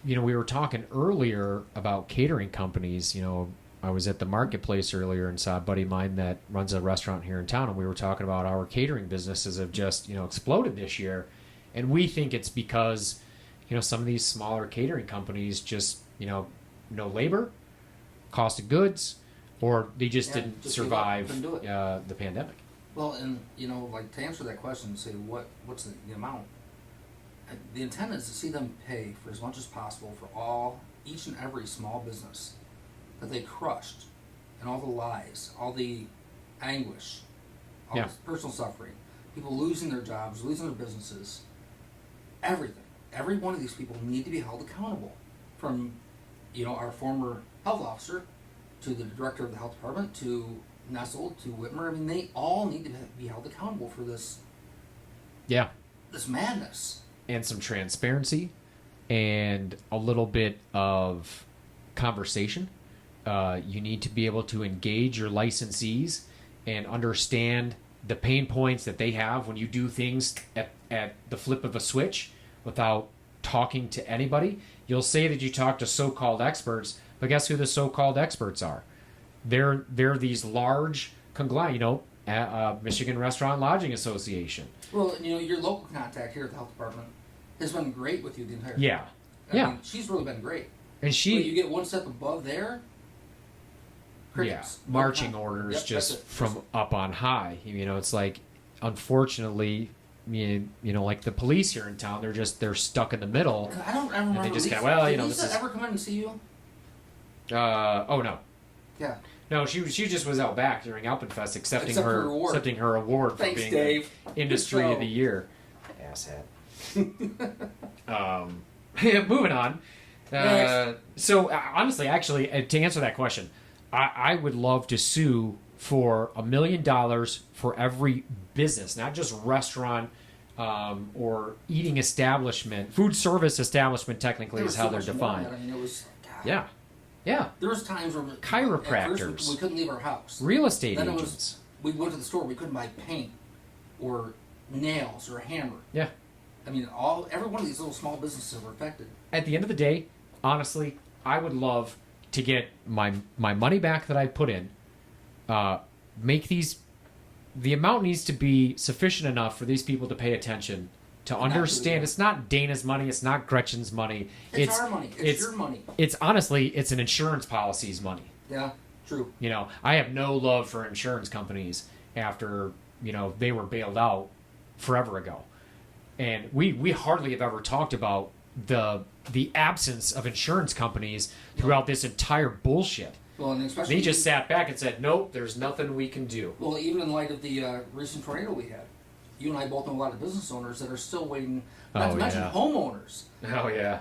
you know, we were talking earlier about catering companies. You know, I was at the marketplace earlier and saw a buddy of mine that runs a restaurant here in town, and we were talking about our catering businesses have just, you know, exploded this year. And we think it's because, you know, some of these smaller catering companies just, you know, no labor, cost of goods, or they just Yeah, didn't just give up, survive couldn't do it. the pandemic. Well, and you know, like to answer that question, say what's the amount? The intent is to see them pay for as much as possible for each and every small business that they crushed, and all the lies, all the anguish, all Yeah. the personal suffering, people losing their jobs, losing their businesses, everything. Every one of these people need to be held accountable, from you know our former health officer to the director of the health department to Nestle to Whitmer. I mean, they all need to be held accountable for this Yeah. madness. And some transparency and a little bit of conversation. You need to be able to engage your licensees and understand the pain points that they have when you do things at the flip of a switch without talking to anybody. You'll say that you talk to so-called experts, but guess who the so-called experts are? They're these large conglomerate, you know, Michigan Restaurant Lodging Association. Well, you know, your local contact here at the health department has been great with you the entire time. Yeah. I Yeah. mean, she's really been great. And But she you get one step above there. Yeah, Crickets. marching No, orders yep, just that's it. from up on high. You know, it's like, unfortunately, you know, like the police here in town, they're stuck in the middle. I don't remember. they just Lisa, kinda, well, you did know, Lisa this is- ever come in and see you? Oh no, Yeah. no, she just was out back during Alpenfest accepting Accept her her award. accepting her award Thanks, for being Dave. the Industry So- of the Year. Asshat. Moving on. Next. So honestly, actually, to answer that question, I would love to sue for $1 million for every business, not just restaurant or eating establishment. Food service establishment technically There is was how so they're much more defined. than that. I mean, it was. God. Yeah, yeah. There was times where Chiropractors. at first we couldn't leave our house. Real estate Then it agents. was we went to the store. We couldn't buy paint or nails or a hammer. Yeah. I mean, every one of these little small businesses were affected. At the end of the day, honestly, I would love to get my money back that I put in. Make these. The amount needs to be sufficient enough for these people to pay attention, to not do it, understand yeah. it's not Dana's money, it's not Gretchen's money. It's our money. It's your money. It's honestly, it's an insurance policy's money. Yeah, true. You know, I have no love for insurance companies after, you know, they were bailed out forever ago. And we hardly have ever talked about the absence of insurance companies throughout this entire bullshit. Well, and especially They just sat back and said, nope, there's nothing we can do. Well, even in light of the recent tornado we had, you and I both know a lot of business owners that are still waiting. Not Oh, to mention yeah. homeowners. Oh, yeah.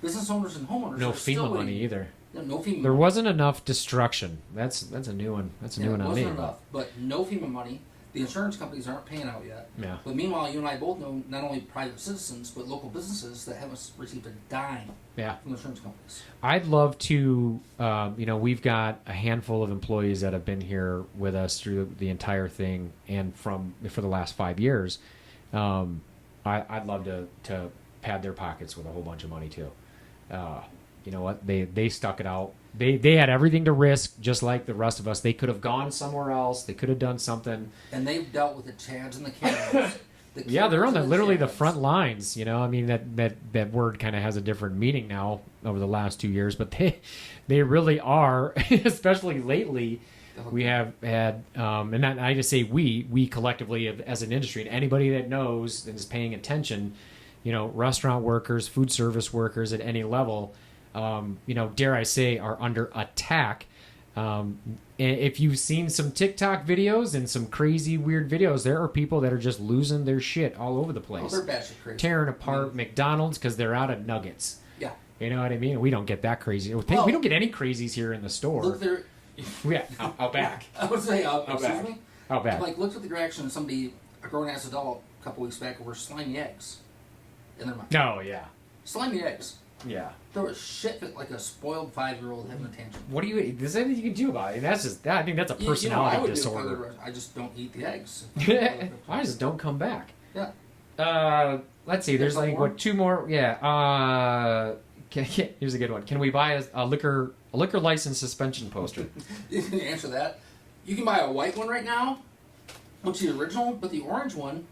Business owners and homeowners. No are still FEMA money waiting. either. No FEMA. There wasn't enough destruction. That's a new one. That's a new one on me. Wasn't enough, but no FEMA money. The insurance companies aren't paying out yet. Yeah. But meanwhile, you and I both know not only private citizens, but local businesses that haven't received a dime Yeah. from the insurance companies. I'd love to, we've got a handful of employees that have been here with us through the entire thing and for the last 5 years. I'd love to pad their pockets with a whole bunch of money too. You know what? They stuck it out. They had everything to risk, just like the rest of us. They could have gone somewhere else. They could have done something. And they've dealt with the Chads and the Karens. Yeah, they're on literally the Chads. front lines. I mean that word kind of has a different meaning now over the last 2 years, but they really are, especially lately. We have had, and I just say we collectively as an industry, and anybody that knows and is paying attention, restaurant workers, food service workers at any level, dare I say, are under attack. If you've seen some TikTok videos and some crazy weird videos, there are people that are just losing their shit all over the place. Oh, they're batshit crazy. Tearing apart McDonald's because they're out of nuggets. Yeah. You know what I mean? We don't get that crazy. We don't get any crazies here in the store. Look, they're... Yeah, out back. I would say, Out excuse back. me? Out back. Like, looked at the reaction of somebody, a grown-ass adult, a couple weeks back, over slimy eggs in their mouth. Oh, yeah. Slimy eggs. Yeah. There was shit that, like a spoiled 5-year-old having a tantrum. What do you? There's anything you can do about it. That's just. I think that's a personality I would disorder. I just don't eat the eggs. I just don't come back. Yeah. Let's see. There's like two more. Yeah. Here's a good one. Can we buy a liquor license suspension poster? You can answer that. You can buy a white one right now, which is the original, but the orange one,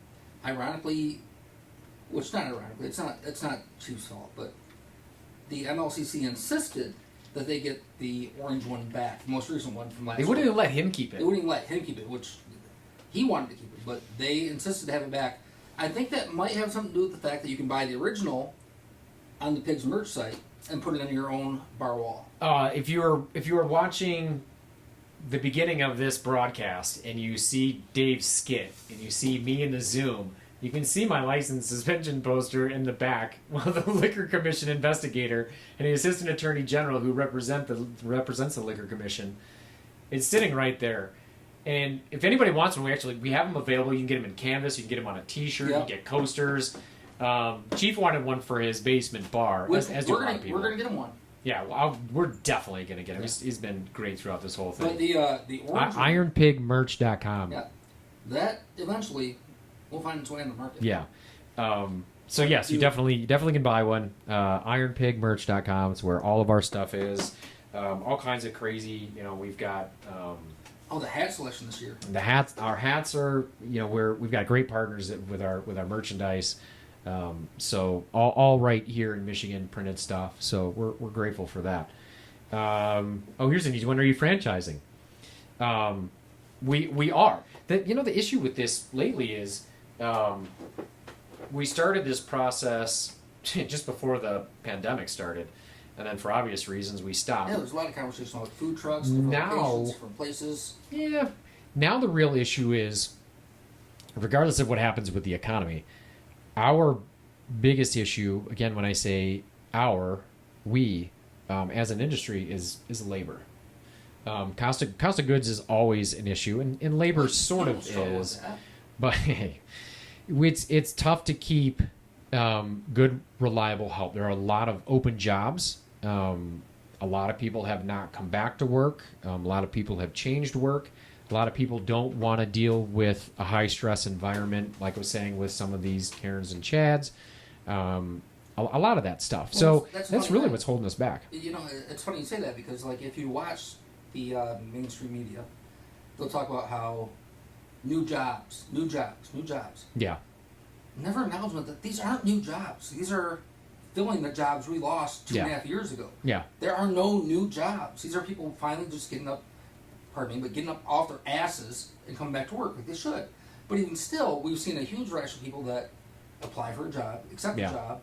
ironically, which not ironically, it's not Chief's fault, but the MLCC insisted that they get the orange one back, the most recent one from last They wouldn't even let him keep it. They wouldn't even let him keep it, which he wanted to keep it, but they insisted to have it back. I think that might have something to do with the fact that you can buy the original on the Pigs merch site and put it in your own bar wall. If you were watching the beginning of this broadcast and you see Dave's skit and you see me in the Zoom, you can see my license suspension poster in the back while the Liquor Commission investigator and the Assistant Attorney General who represents the Liquor Commission is sitting right there. And if anybody wants one, we have them available. You can get them in canvas. You can get them on a T-shirt. Yep. You can get coasters. Chief wanted one for his basement bar, as do a lot of people. We're gonna get him one. Yeah, well, we're definitely gonna get him. He's been great throughout this whole thing. But the orange IronPigMerch.com. Yeah, that eventually will find its way in the market. Yeah. So yes, you definitely can buy one. IronPigMerch.com. It's where all of our stuff is. All kinds of crazy. We've got. The hat selection this year. The hats. Our hats are. We've got great partners with our merchandise. So all right here in Michigan printed stuff. So we're grateful for that. Here's an easy one. Are you franchising? We are. The issue with this lately is we started this process just before the pandemic started, and then for obvious reasons we stopped. Yeah, there's a lot of conversation about food trucks, different locations, different places. Yeah. Now the real issue is, regardless of what happens with the economy, our biggest issue, again, when I say we, as an industry, is labor. Cost of goods is always an issue, and labor sort of is. But hey, it's tough to keep good, reliable help. There are a lot of open jobs. A lot of people have not come back to work. A lot of people have changed work. A lot of people don't want to deal with a high-stress environment, like I was saying, with some of these Karens and Chads. A lot of that stuff. Well, so that's really what's holding us back. It's funny you say that because, like, if you watch the mainstream media, they'll talk about how new jobs. Yeah. Never acknowledgement that these aren't new jobs. These are filling the jobs we lost 2.5 years ago. Yeah. There are no new jobs. These are people finally just getting up off their asses and coming back to work like they should. But even still, we've seen a huge rush of people that apply for a job, accept the job,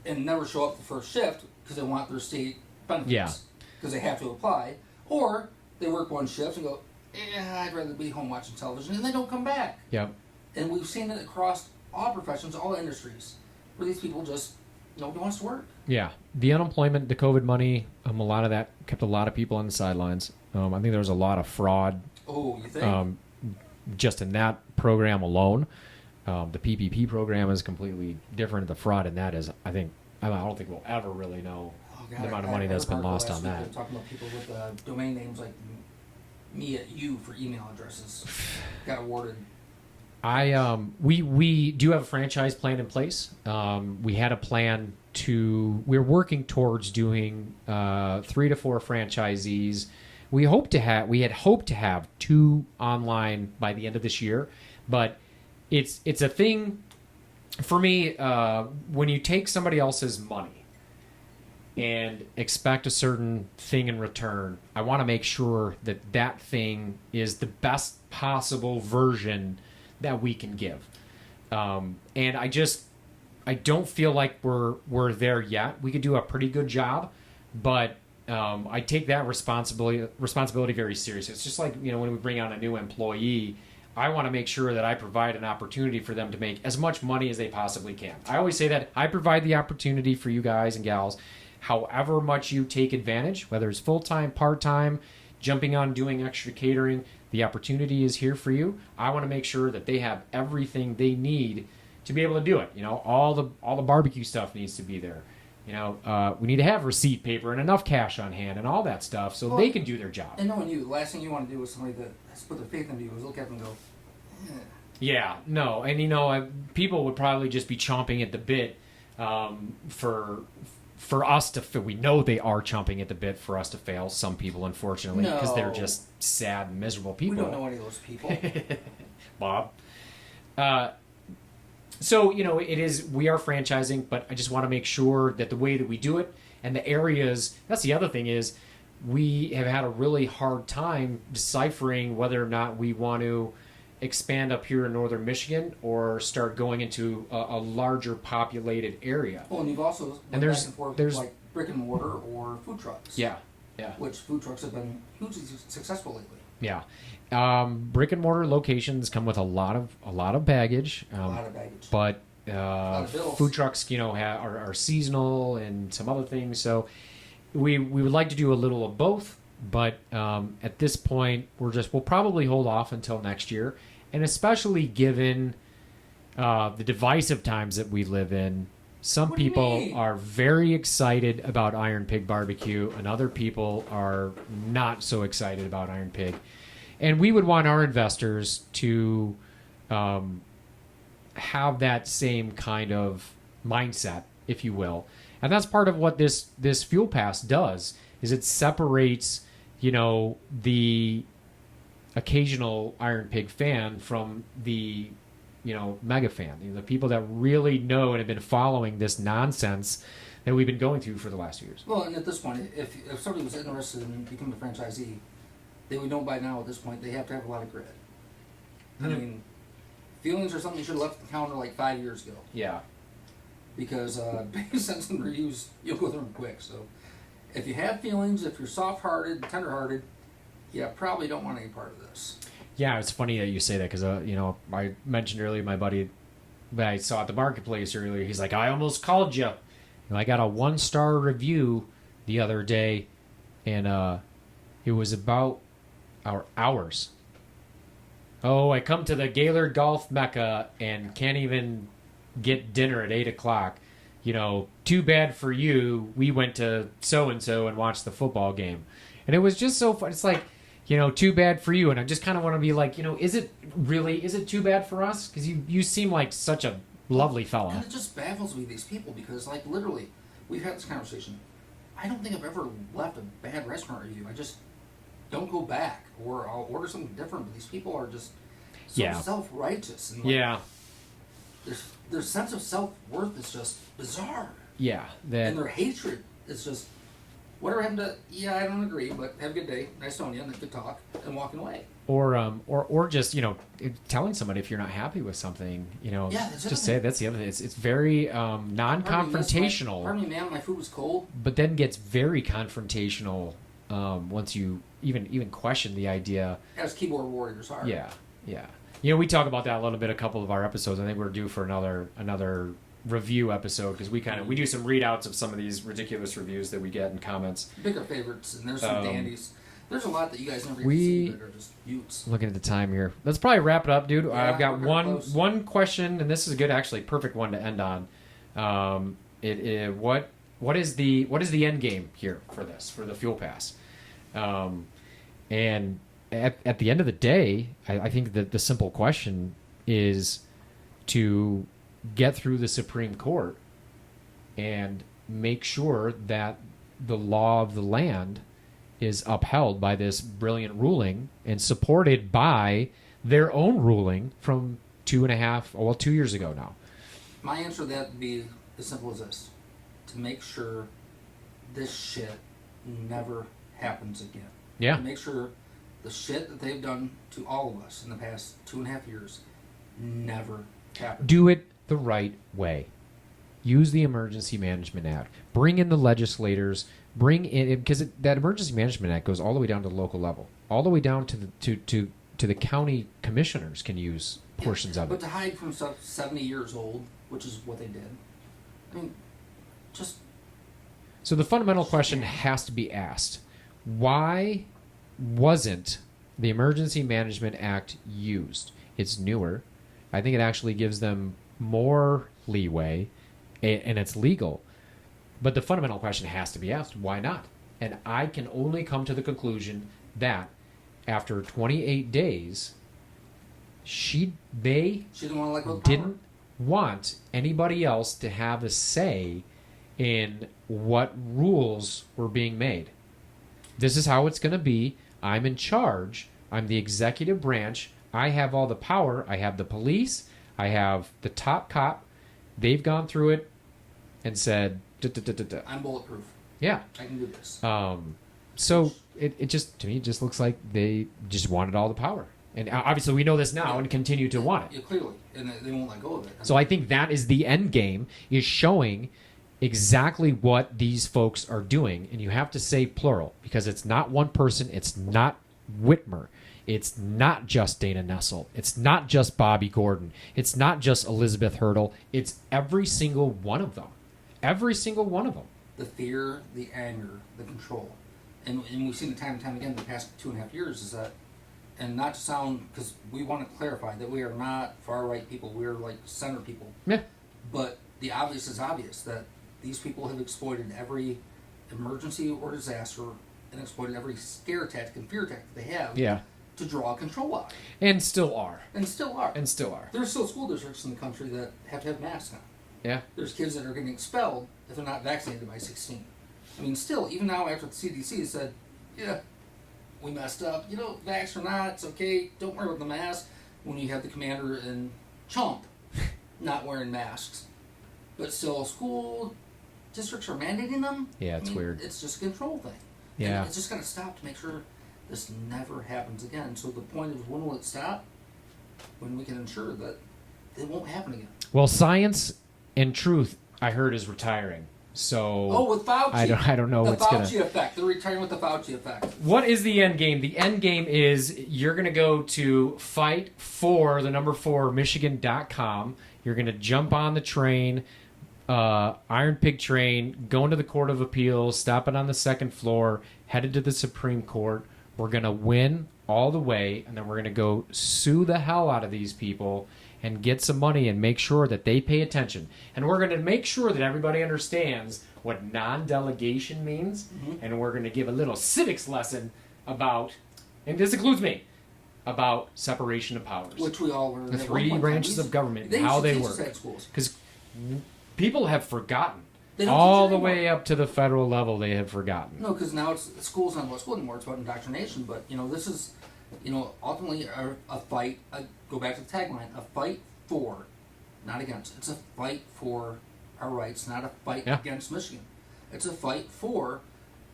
and never show up for first shift because they want their state benefits because they have to apply. Or they work one shift and go, I'd rather be home watching television, and they don't come back. Yep. And we've seen it across all professions, all industries, where these people just Nobody wants to work. Yeah, the unemployment, the COVID money, a lot of that kept a lot of people on the sidelines. I think there was a lot of fraud. Oh, you think? Just in that program alone. The PPP program is completely different. The fraud in that is, I don't think we'll ever really know the amount of money that's been lost on that. I'm talking about people with domain names like me at you for email addresses got awarded. We do have a franchise plan in place. We had a plan we're working towards doing 3 to 4 franchisees. We had hoped to have 2 online by the end of this year, but it's a thing for me when you take somebody else's money and expect a certain thing in return. I want to make sure that thing is the best possible version that we can give, and I don't feel like we're there yet. We could do a pretty good job, but I take that responsibility very seriously. It's just like, when we bring on a new employee, I want to make sure that I provide an opportunity for them to make as much money as they possibly can. I always say that I provide the opportunity for you guys and gals, however much you take advantage, whether it's full-time, part-time, jumping on doing extra catering, the opportunity is here for you. I want to make sure that they have everything they need to be able to do it. All the barbecue stuff needs to be there. We need to have receipt paper and enough cash on hand and all that stuff so they can do their job. And knowing you, the last thing you want to do with somebody that has put their faith into you is look at them and go, eh. Yeah, no, and people would probably just be chomping at the bit for us to fail. We know they are chomping at the bit for us to fail. Some people, unfortunately, because they're just sad and miserable people. We don't know any of those people, Bob. So, we are franchising, but I just want to make sure that the way that we do it and the areas, that's the other thing is we have had a really hard time deciphering whether or not we want to expand up here in northern Michigan or start going into a larger populated area. Well, and you've also went back and forth like brick and mortar or food trucks. Yeah. Which food trucks have been hugely successful lately. Yeah. Brick and mortar locations come with a lot of baggage. But food trucks, are seasonal and some other things. So we would like to do a little of both. But at this point, we'll probably hold off until next year. And especially given the divisive times that we live in, some people are very excited about Iron Pig Barbecue, and other people are not so excited about Iron Pig. And we would want our investors to have that same kind of mindset, if you will. And that's part of what this Fuel Pass does, is it separates, the occasional Iron Pig fan from the mega fan, the people that really know and have been following this nonsense that we've been going through for the last few years. Well, and at this point, if somebody was interested in becoming a franchisee, they would know by now at this point they have to have a lot of grit. I mean, feelings are something you should have left at the counter like 5 years ago. Yeah. Because based on some reviews, you'll go through them quick. So if you have feelings, if you're soft-hearted, tender-hearted, you probably don't want any part of this. Yeah, it's funny that you say that because, I mentioned earlier my buddy that I saw at the marketplace earlier. He's like, I almost called you. I got a 1-star review the other day, and it was about our hours. Oh, I come to the Gaylord Golf Mecca and can't even get dinner at 8 o'clock. Too bad for you. We went to so-and-so and watched the football game. And it was just so fun. It's like, too bad for you. And I just kind of want to be like, is it too bad for us? Because you seem like such a lovely fella. And it just baffles me, these people, because, like, literally, we've had this conversation. I don't think I've ever left a bad restaurant review. I just don't go back, or I'll order something different. But these people are just so self-righteous. And, like, their sense of self-worth is just bizarre. Yeah. And their hatred is just, whatever happened to, I don't agree, but have a good day, nice knowing you, and good talk, and walking away. Or just, telling somebody if you're not happy with something, just say that's the other thing. It's very non-confrontational. Pardon me, ma'am, my food was cold. But then gets very confrontational once you even question the idea. As keyboard warriors are. Yeah. We talk about that a little bit, a couple of our episodes. I think we're due for another review episode because we do some readouts of some of these ridiculous reviews that we get in comments. Bigger favorites, and there's some dandies. There's a lot that you guys never We- even see that are just Utes. Looking at the time here, let's probably wrap it up, dude. Yeah, I've got we're getting close. one question, and this is a good, actually, perfect one to end on. What is the end game here for this, for the fuel pass? And at the end of the day, I think that the simple question is to get through the Supreme Court and make sure that the law of the land is upheld by this brilliant ruling and supported by their own ruling from 2 years ago now. My answer to that would be as simple as this: to make sure this shit never happens again. Yeah. To make sure the shit that they've done to all of us in the past 2.5 years never happens. Do it the right way. Use the Emergency Management Act. Bring in the legislators. Bring in, because that Emergency Management Act goes all the way down to the local level, all the way down to the county commissioners can use portions of But it. to hide from stuff 70 years old, which is what they did, I mean, just So the fundamental question has to be asked: why wasn't the Emergency Management Act used? It's newer. I think it actually gives them more leeway, and it's legal. But the fundamental question has to be asked: why not? And I can only come to the conclusion that after 28 days, they she didn't want to let go of the power. didn't want anybody else to have a say in what rules were being made. This is how it's going to be. I'm in charge. I'm the executive branch. I have all the power. I have the police. I have the top cop. They've gone through it and said, I'm bulletproof. yeah. I can do this. So it just, to me, it just looks like they just wanted all the power. And obviously we know this now and continue to want it. Yeah, clearly. And they won't let go of it. So I think that is the end game, is showing exactly what these folks are doing. And you have to say plural, because it's not one person. It's not Whitmer. It's not just Dana Nessel. It's not just Bobby Gordon. It's not just Elizabeth Hurdle. It's every single one of them. Every single one of them. The fear, the anger, the control. And we've seen it time and time again in the past 2.5 years is that, and not to sound, because we want to clarify that we are not far-right people. We're like center people. Yeah. But the obvious is obvious, that these people have exploited every emergency or disaster and exploited every scare tactic and fear tactic they have Yeah. to draw control out. And still are. And still are. And still are. There's still school districts in the country that have to have masks on. Yeah. There's kids that are getting expelled if they're not vaccinated by 16. I mean, still, even now after the CDC said, yeah, we messed up. You know, vax or not, it's okay. Don't worry about the mask. When you have the commander and Chump not wearing masks. But still, school districts are mandating them. Yeah, it's weird. It's just a control thing. Yeah. And it's just got to stop to make sure this never happens again. So the point is, when will it stop? When we can ensure that it won't happen again. Well, science and truth, I heard, is retiring. So With Fauci. I don't know the what's Fauci gonna. effect. They're retiring with the Fauci effect. What is the end game? The end game is you're going to go to fight for the number 4 Michigan.com. You're going to jump on the train, Iron Pig train, go into the Court of Appeals, stop it on the 2nd floor, headed to the Supreme Court. We're going to win all the way, and then we're going to go sue the hell out of these people and get some money and make sure that they pay attention. And we're going to make sure that everybody understands what non-delegation means, and we're going to give a little civics lesson about, and this includes me, about separation of powers. Which we all learned. The at one 3 point in time. branches of government, and how they work. Schools. Because people have forgotten. They don't All teach the it way anymore. up to the federal level, they have forgotten. No, because now school's not about school anymore. It's about indoctrination. But this is, ultimately a fight. Go back to the tagline: a fight for, not against. It's a fight for our rights, not a fight against Michigan. It's a fight for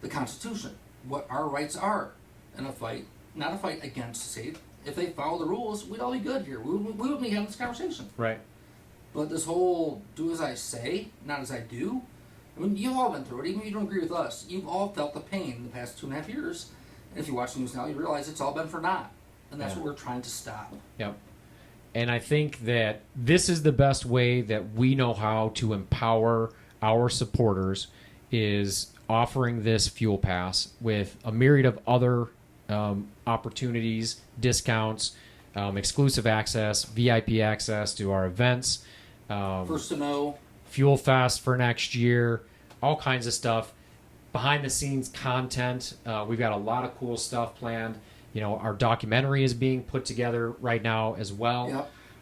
the Constitution, what our rights are, and a fight, not a fight against. Say, if they follow the rules, we'd all be good here. We wouldn't be having this conversation. Right. But this whole do as I say, not as I do, I mean, you've all been through it. Even if you don't agree with us, you've all felt the pain in the past 2.5 years. And if you watch the news now, you realize it's all been for naught. And that's what we're trying to stop. Yep. And I think that this is the best way that we know how to empower our supporters is offering this fuel pass with a myriad of other opportunities, discounts, exclusive access, VIP access to our events, First to know. Fuel Fest for next year, all kinds of stuff. Behind the scenes content. We've got a lot of cool stuff planned. You know, our documentary is being put together right now as well.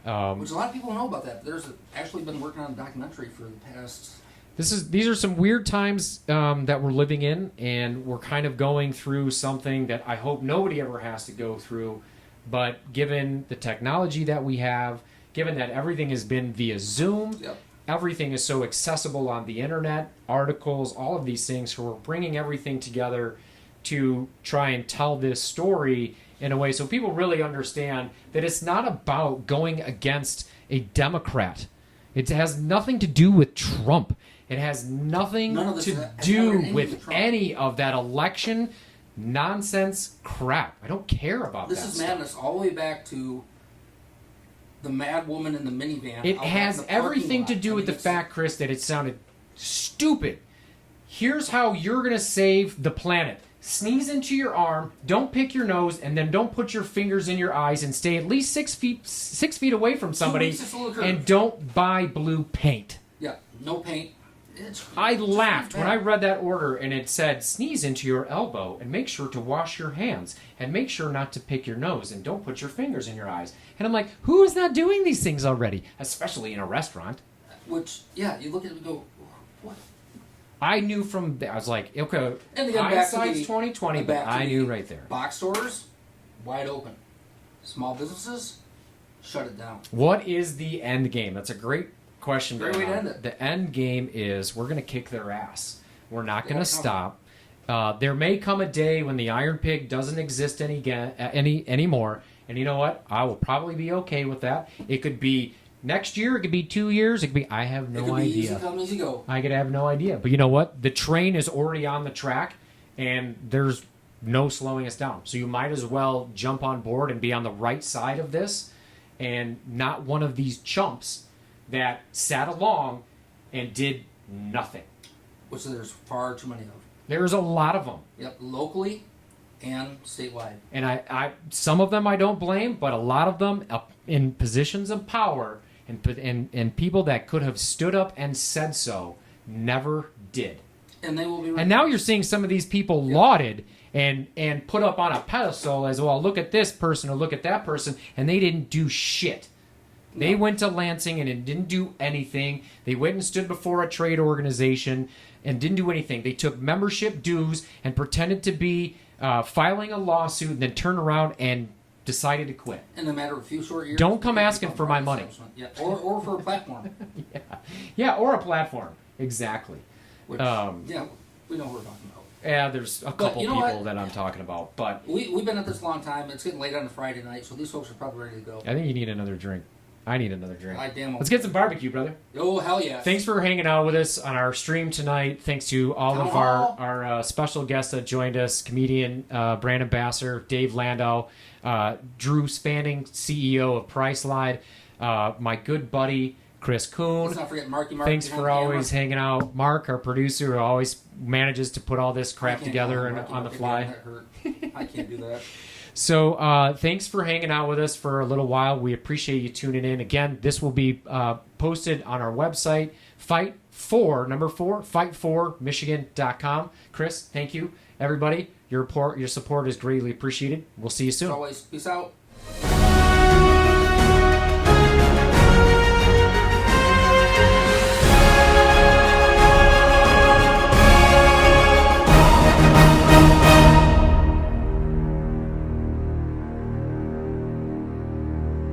Yep. Which a lot of people know about that. There's actually been working on a documentary for the past. These are some weird times that we're living in, and we're kind of going through something that I hope nobody ever has to go through. But given the technology that we have, given that everything has been via Zoom, Yep. everything is so accessible on the internet, articles, all of these things. So we're bringing everything together to try and tell this story in a way so people really understand that it's not about going against a Democrat. It has nothing to do with Trump. It has nothing to do with any of that election nonsense crap. I don't care about This that is stuff. madness all the way back to the mad woman in the minivan. It out back has in the parking everything lot. to do I with mean, the it's- fact, Chris, that it sounded stupid. Here's how you're going to save the planet. Sneeze into your arm, don't pick your nose, and then don't put your fingers in your eyes, and stay at least 6 feet away from somebody, weeks, it's a little curve. and don't buy blue paint. Yeah, no paint. I It's laughed bad. when I read that order and it said sneeze into your elbow and make sure to wash your hands and make sure not to pick your nose and don't put your fingers in your eyes. And I'm like, who is not doing these things already? Especially in a restaurant. Which, yeah, you look at it and go, what? I knew from there. I was like, okay, And again, back to hindsight's the- 2020, and but back to I the knew right there. Box stores, wide open. Small businesses, shut it down. What is the end game? That's a great question. Great way to have. end it. The end game is we're going to kick their ass. We're not going to Yeah, come stop. There may come a day when the Iron Pig doesn't exist anymore, and you know what? I will probably be okay with that. It could be next year. It could be 2 years. It could be. I have It no could be easy idea. come, easy go. I could have no idea. But you know what? The train is already on the track, and there's no slowing us down. So you might as well jump on board and be on the right side of this, and not one of these chumps that sat along and did nothing. Which there's far too many of. There's a lot of them. Yep, locally and statewide. And I some of them I don't blame, but a lot of them up in positions of power and people that could have stood up and said so never did. And they will be. And now you're seeing some of these people lauded and put up on a pedestal as, well, look at this person or look at that person, and they didn't do shit. They went to Lansing and it didn't do anything. They went and stood before a trade organization and didn't do anything. They took membership dues and pretended to be filing a lawsuit and then turned around and decided to quit. In a matter of a few short years. Don't come they asking become for my private money. establishment. Yeah, or for a platform. Yeah, or a platform. Exactly. Which, Yeah, we know what we're talking about. there's a couple you know people what? that I'm talking about, but We've been at this a long time. It's getting late on a Friday night, so these folks are probably ready to go. I think you need another drink. I need another drink. I damn well. Let's get some barbecue, brother. Oh, hell yeah. Thanks for hanging out with us on our stream tonight. Thanks to all Town of Hall. our special guests that joined us, comedian Brandon Basser, Dave Landau, Drew Spanning, CEO of Priceline, my good buddy Chris Kuhn. Let's not forget Marky Mark. Thanks behind for the always camera. hanging out. Mark, our producer, who always manages to put all this crap I can't together call him and Marky on the Mark fly. again. That hurt. I can't do that. So thanks for hanging out with us for a little while. We appreciate you tuning in. Again, this will be posted on our website, fight4Michigan.com. Chris, thank you. Everybody, your support is greatly appreciated. We'll see you As soon. always, peace out.